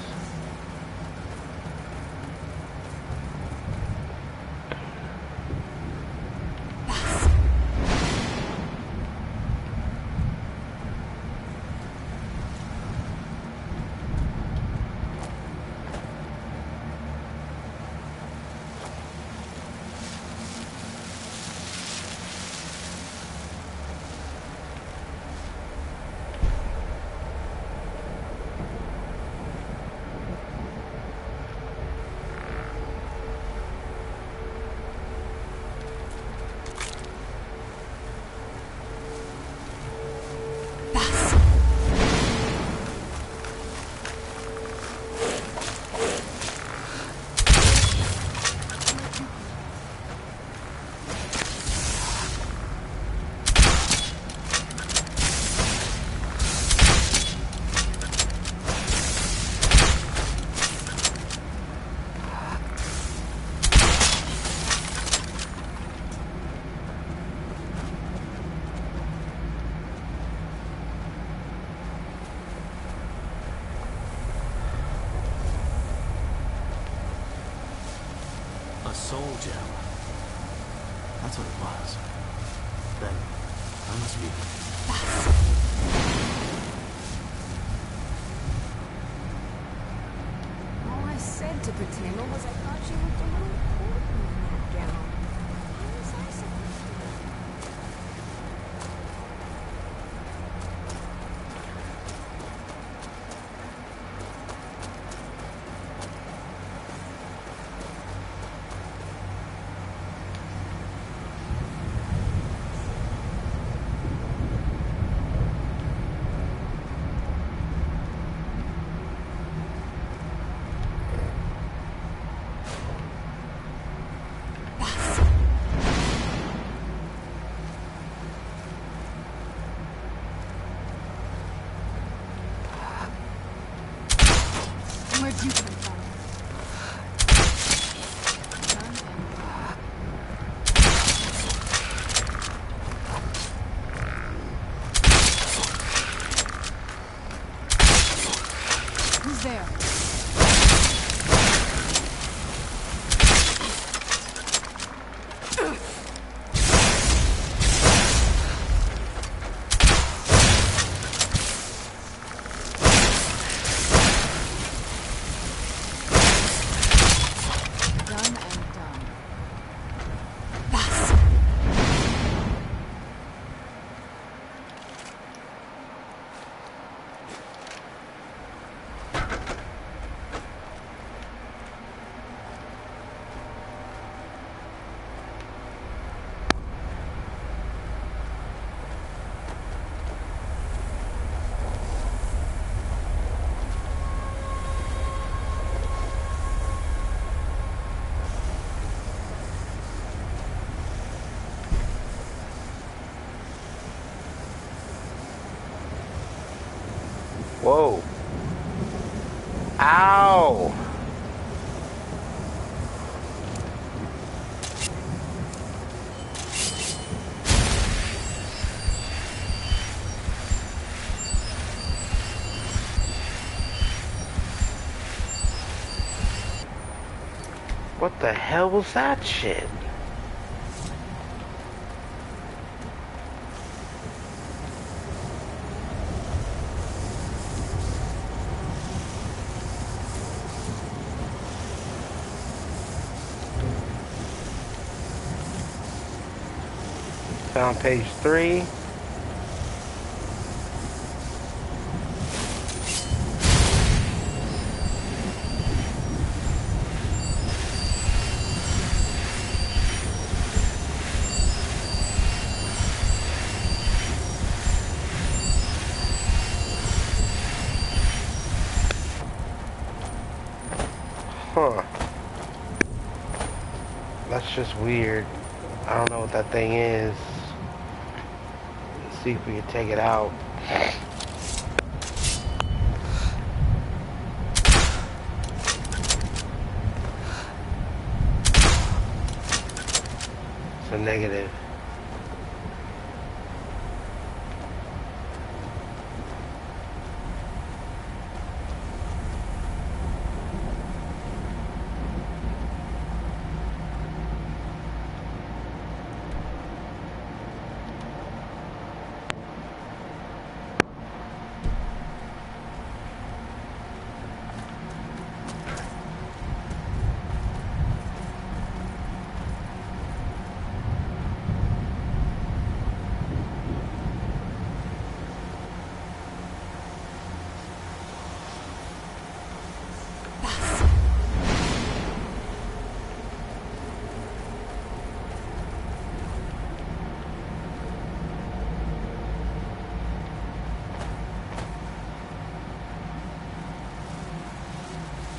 A soul gem. That's what it was. Then, I must be... All I said to Patima was I thought she looked a little important in that gown. How was I supposed to know? Where'd you come from? Who's there? Whoa. Ow. What the hell was that shit? Found page 3. That's just weird. I don't know what that thing is. Let's see if we can take it out. It's a negative.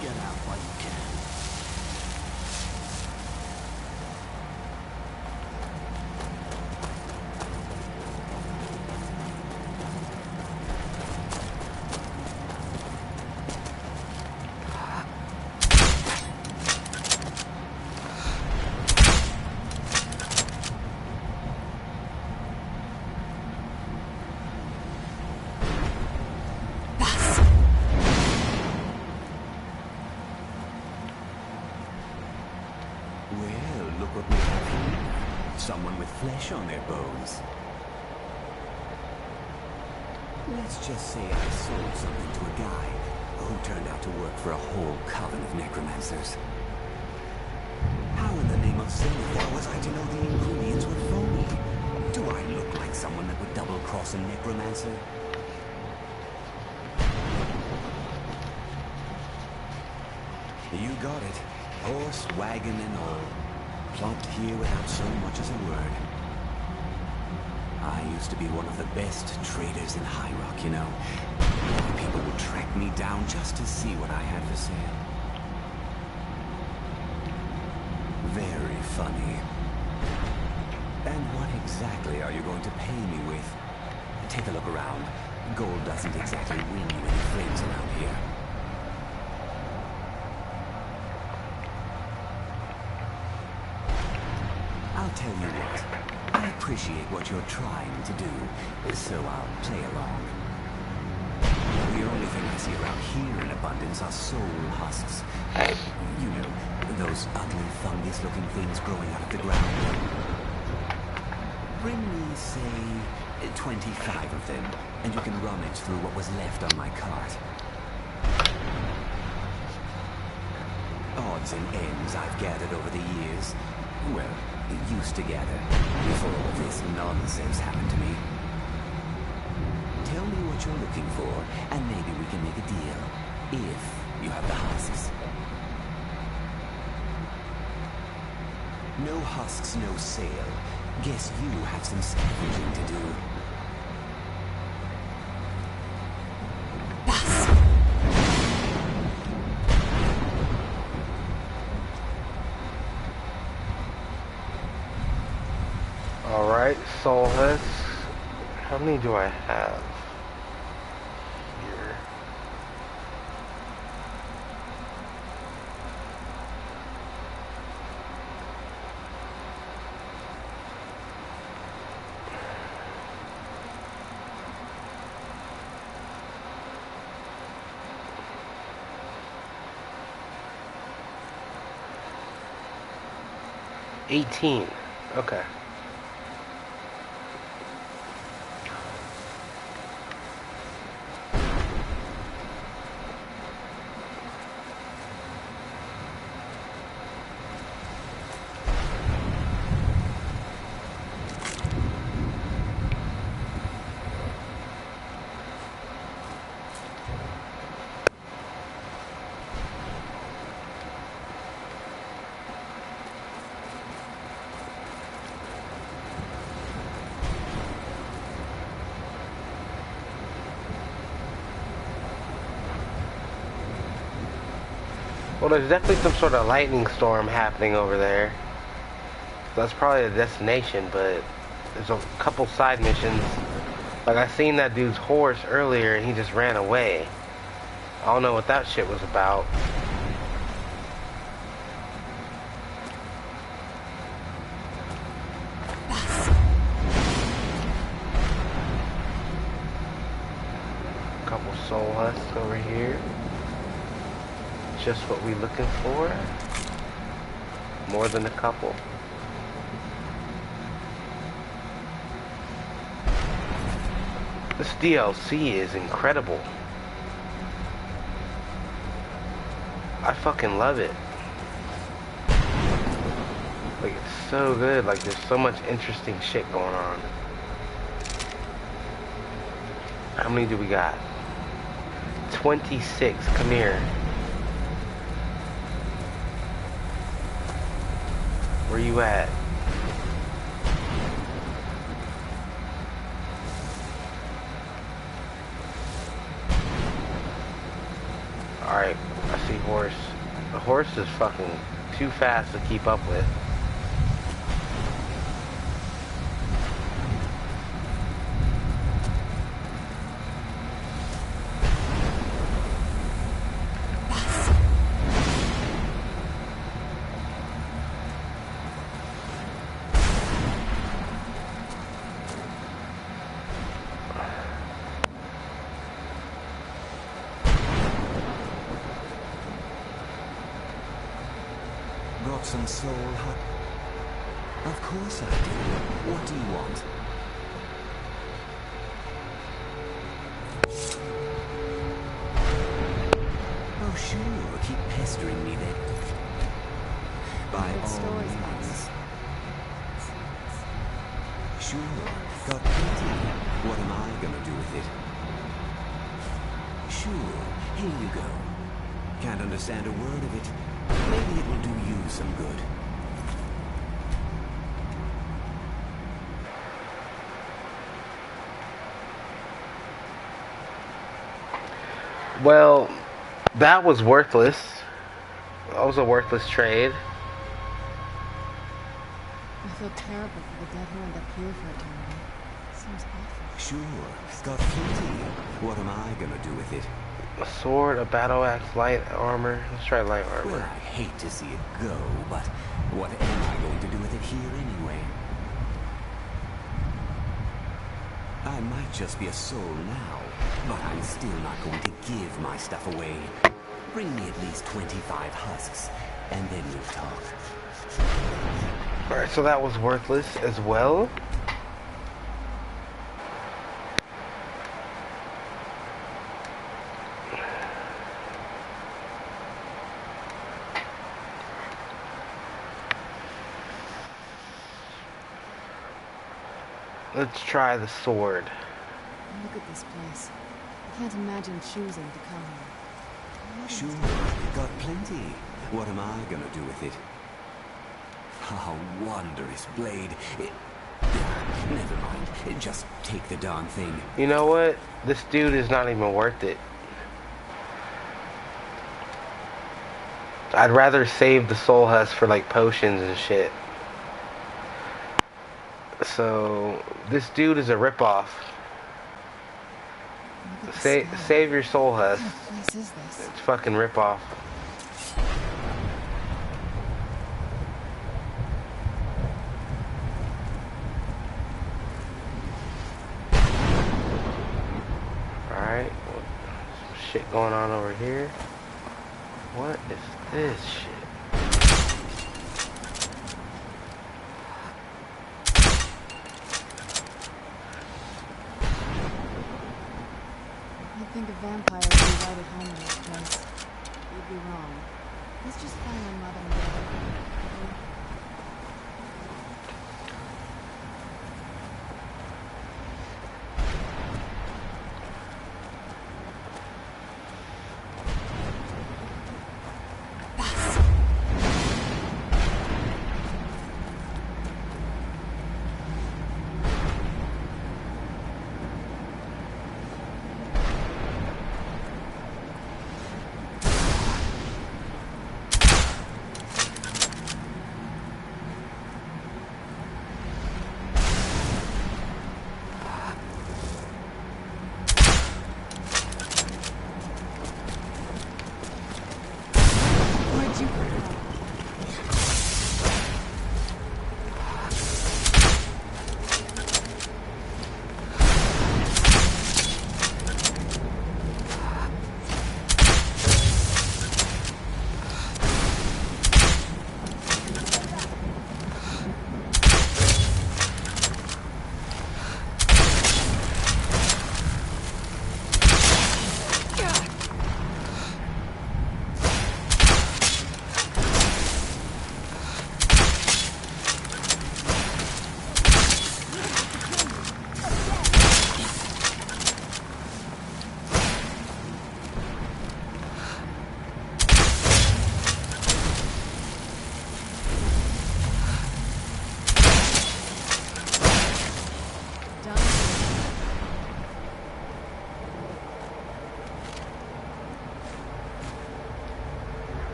Get out while you can. Well, look what we have here. Someone with flesh on their bones. Let's just say I sold something to a guy who turned out to work for a whole coven of necromancers. How in the name of Sylvia was I to know the ingredients were phony? Do I look like someone that would double-cross a necromancer? You got it. Horse, wagon, and all. Plopped here without so much as a word. I used to be one of the best traders in High Rock, you know. People would track me down just to see what I had for sale. Very funny. And what exactly are you going to pay me with? Take a look around. Gold doesn't exactly win you any friends around here. I'll tell you what. I appreciate what you're trying to do, so I'll play along. The only thing I see around here in abundance are soul husks. You know, those ugly fungus-looking things growing out of the ground. Bring me, say, 25 of them, and you can rummage through what was left on my cart. Odds and ends I've gathered over the years. Well, used to gather, before all this nonsense happened to me. Tell me what you're looking for, and maybe we can make a deal, if you have the husks. No husks, no sale. Guess you have some scavenging to do. Alright, soul husks. How many do I have here? $18. Okay. Well, there's definitely some sort of lightning storm happening over there. That's probably a destination, but there's a couple side missions. Like, I seen that dude's horse earlier and he just ran away. I don't know what that shit was about. Couple soul husks over here. Just what we looking for. More than a couple. This DLC is incredible. I fucking love it. Like, it's so good. Like, there's so much interesting shit going on. How many do we got? 26. Come here. Where you at? Alright, I see horse. The horse is fucking too fast to keep up with. Got some soul hut? Of course I do. What do you want? Oh sure, keep pestering me then. By all means. Sure, got plenty. What am I gonna do with it? Sure, here you go. Can't understand a word of it. Maybe it will do you some good. Well, that was worthless. That was a worthless trade. I feel terrible for the dead who end up here for eternity. Seems awful. Sure, got plenty. What am I gonna do with it? A sword, a battle axe, light armor. Let's try light armor. Well, I hate to see it go, but what am I going to do with it here anyway? I might just be a soul now, but I'm still not going to give my stuff away. Bring me at least 25 husks, and then we'll talk. Alright, so that was worthless as well. Let's try the sword. Look at this place. I can't imagine choosing to come here. Sure, got plenty. What am I gonna do with it? Oh, wondrous blade. Never mind. Just take the darn thing. You know what? This dude is not even worth it. I'd rather save the soul husk for like potions and shit. So, this dude is a ripoff. Save your soul husk. What kind of place is this? It's fucking ripoff. Alright. Some shit going on over here. What is this shit? You'd think a vampire would be right at home in this place. You'd be wrong. Let's just find my mother and get her.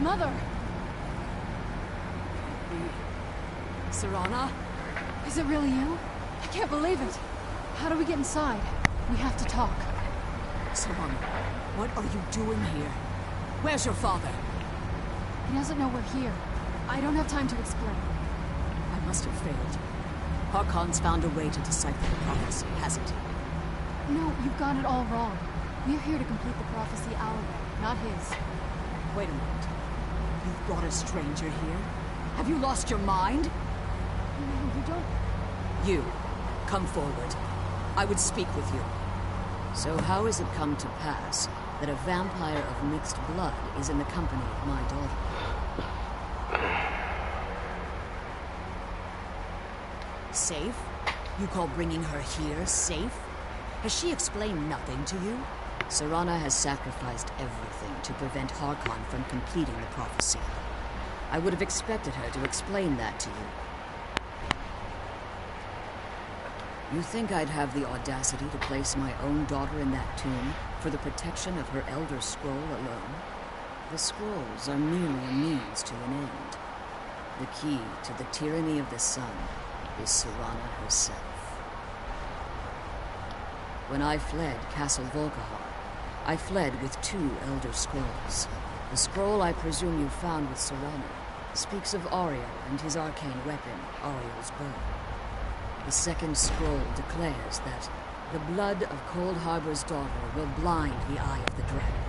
Mother! Serana? Is it really you? I can't believe it. How do we get inside? We have to talk. Serana, what are you doing here? Where's your father? He doesn't know we're here. I don't have time to explain. I must have failed. Harkon's found a way to decipher the prophecy, hasn't he? No, you've got it all wrong. We're here to complete the prophecy our way, not his. Wait a minute. You've brought a stranger here? Have you lost your mind? No, you don't... You, come forward. I would speak with you. So how has it come to pass that a vampire of mixed blood is in the company of my daughter? Safe? You call bringing her here safe? Has she explained nothing to you? Serana has sacrificed everything to prevent Harkon from completing the prophecy. I would have expected her to explain that to you. You think I'd have the audacity to place my own daughter in that tomb for the protection of her Elder Scroll alone? The scrolls are merely a means to an end. The key to the tyranny of the sun is Serana herself. When I fled Castle Volkihar, I fled with 2 Elder Scrolls. The scroll I presume you found with Serana speaks of Ariel and his arcane weapon, Ariel's bow. The second scroll declares that the blood of Cold Harbor's daughter will blind the eye of the dragon.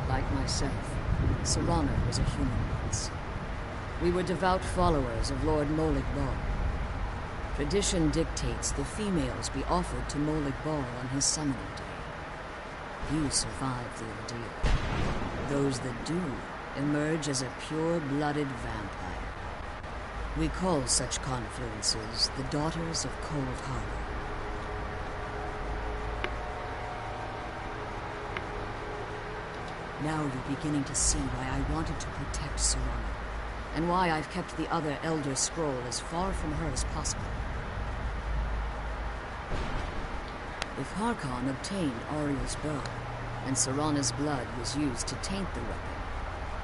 Like myself, Serana was a human once. We were devout followers of Lord Molig Bal. Tradition dictates the females be offered to Molig Bal on his summoning day. You survive the ordeal. Those that do emerge as a pure-blooded vampire. We call such confluences the Daughters of Cold Harbor. Now you're beginning to see why I wanted to protect Serana, and why I've kept the other Elder Scroll as far from her as possible. If Harkon obtained Ariel's bow, and Serana's blood was used to taint the weapon,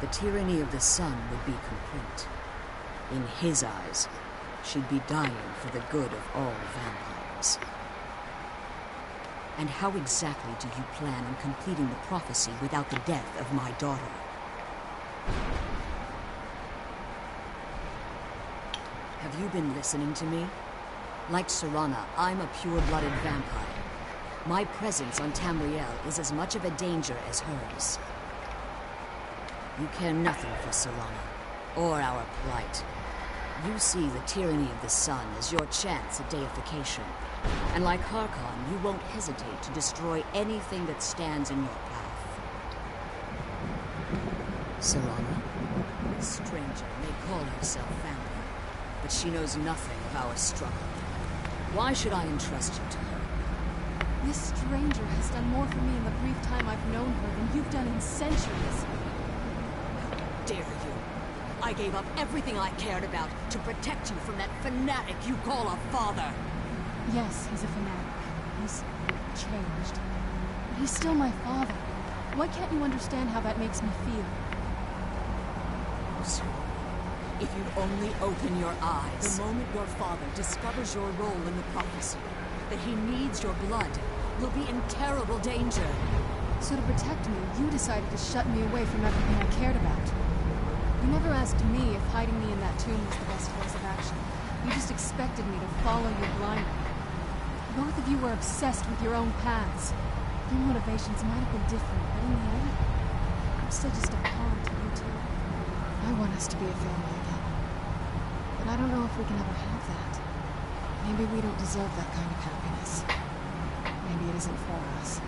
the tyranny of the sun would be complete. In his eyes, she'd be dying for the good of all vampires. And how exactly do you plan on completing the prophecy without the death of my daughter? Have you been listening to me? Like Serana, I'm a pure-blooded vampire. My presence on Tamriel is as much of a danger as hers. You care nothing for Serana, or our plight. You see the tyranny of the sun as your chance at deification. And like Harkon, you won't hesitate to destroy anything that stands in your path. Serana, this stranger may call herself family, but she knows nothing of our struggle. Why should I entrust you to her? This stranger has done more for me in the brief time I've known her than you've done in centuries. How dare you? I gave up everything I cared about to protect you from that fanatic you call a father. Yes, he's a fanatic. He's changed. But he's still my father. Why can't you understand how that makes me feel? So, if you'd only open your eyes. The moment your father discovers your role in the prophecy, that he needs your blood, you'll be in terrible danger. So to protect me, you decided to shut me away from everything I cared about. You never asked me if hiding me in that tomb was the best course of action. You just expected me to follow you blindly. Both of you were obsessed with your own paths. Your motivations might have been different, but in the end, I'm still just a pawn to you two. I want us to be a family again. But I don't know if we can ever have that. Maybe we don't deserve that kind of happiness. Maybe it isn't for us.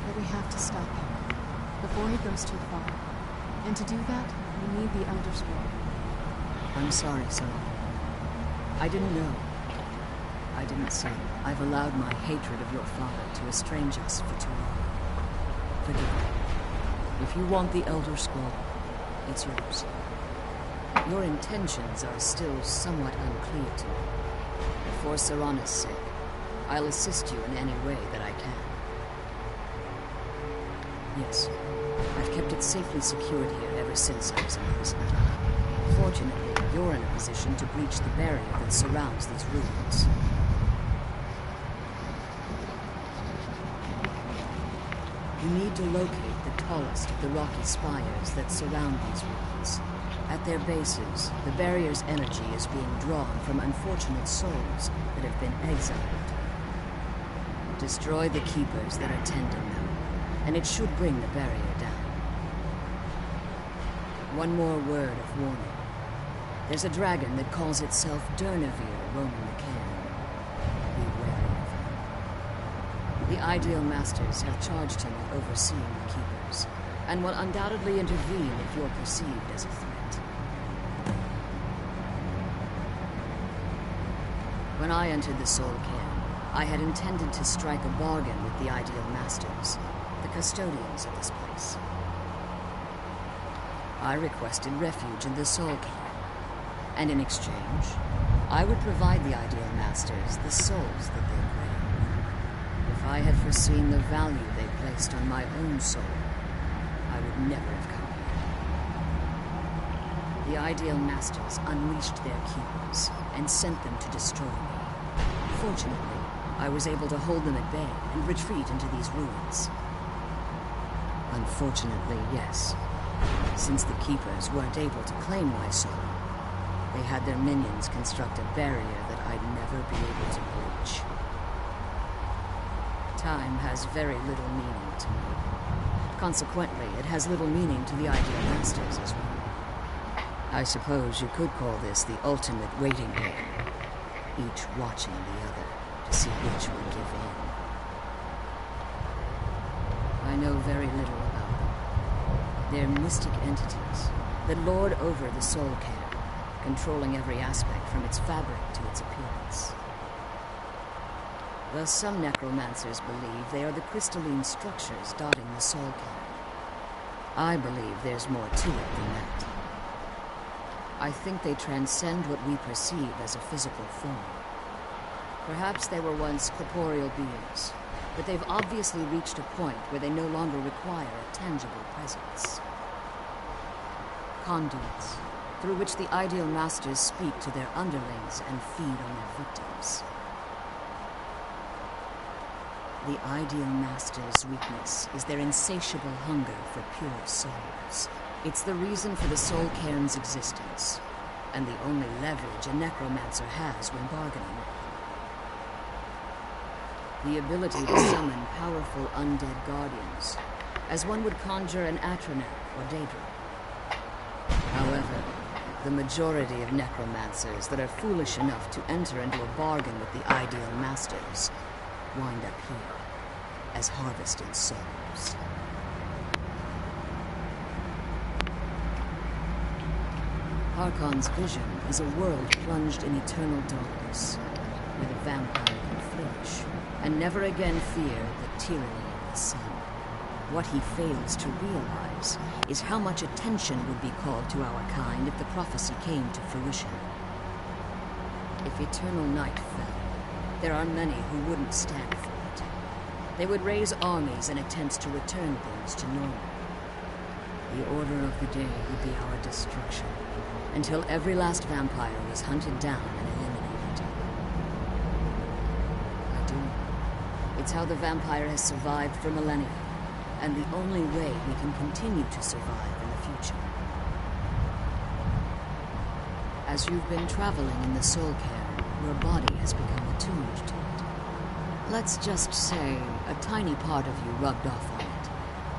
But we have to stop him before he goes too far. And to do that, we need the Elder Scroll. I'm sorry, Serana. I didn't know. I didn't see. I've allowed my hatred of your father to estrange us for too long. Forgive me. If you want the Elder Scroll, it's yours. Your intentions are still somewhat unclear to me. For Serana's sake, I'll assist you in any way that I can. Yes, I've kept kept it safely secured here ever since I was a prisoner. Fortunately, you're in a position to breach the barrier that surrounds these ruins. You need to locate the tallest of the rocky spires that surround these ruins. At their bases, the barrier's energy is being drawn from unfortunate souls that have been exiled. Destroy the keepers that are tending them, and it should bring the barrier down. One more word of warning. There's a dragon that calls itself Durnavir roaming the cairn. Be wary of him. The Ideal Masters have charged him with overseeing the keepers, and will undoubtedly intervene if you're perceived as a threat. When I entered the Soul Cairn, I had intended to strike a bargain with the Ideal Masters, the custodians of this place. I requested refuge in the Soul Cairn, and in exchange, I would provide the Ideal Masters the souls that they crave. If I had foreseen the value they placed on my own soul, I would never have come here. The Ideal Masters unleashed their keepers and sent them to destroy me. Fortunately, I was able to hold them at bay and retreat into these ruins. Unfortunately, yes. Since the keepers weren't able to claim my soul, they had their minions construct a barrier that I'd never be able to breach. Time has very little meaning to me. Consequently, it has little meaning to the Ideal Masters as well. I suppose you could call this the ultimate waiting game, each watching the other to see which will give in. I know very little about them. They're mystic entities that lord over the Soul Cairn, controlling every aspect from its fabric to its appearance. Thus, some necromancers believe they are the crystalline structures dotting the Soul Cairn. I believe there's more to it than that. I think they transcend what we perceive as a physical form. Perhaps they were once corporeal beings, but they've obviously reached a point where they no longer require a tangible presence. Conduits, through which the Ideal Masters speak to their underlings and feed on their victims. The Ideal Masters' weakness is their insatiable hunger for pure souls. It's the reason for the Soul Cairn's existence, and the only leverage a necromancer has when bargaining. The ability to summon powerful undead guardians, as one would conjure an Atronach or Daedra. However, the majority of necromancers that are foolish enough to enter into a bargain with the Ideal Masters wind up here as harvested souls. Harkon's vision is a world plunged in eternal darkness, where the vampire can flourish and never again fear the tyranny of the sun. What he fails to realize is how much attention would be called to our kind if the prophecy came to fruition. If eternal night fell, there are many who wouldn't stand for it. They would raise armies in attempts to return things to normal. The order of the day would be our destruction, until every last vampire was hunted down and eliminated. I do. It's how the vampire has survived for millennia, and the only way we can continue to survive in the future. As you've been traveling in the Soul Cairn, your body has become attuned to it. Let's just say a tiny part of you rubbed off on it,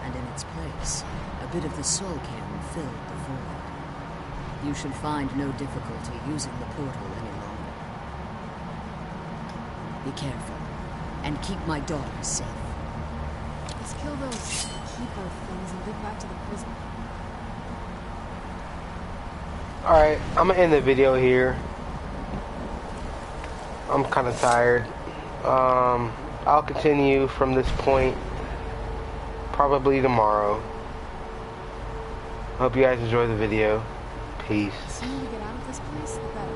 and in its place, a bit of the Soul Cairn filled the void. You should find no difficulty using the portal any longer. Be careful, and keep my daughter safe. Let's kill those keeper things and get back to the prison. Alright, I'm gonna end the video here. I'm kind of tired. I'll continue from this point probably tomorrow. Hope you guys enjoy the video. Peace. The sooner we get out of this place, the better.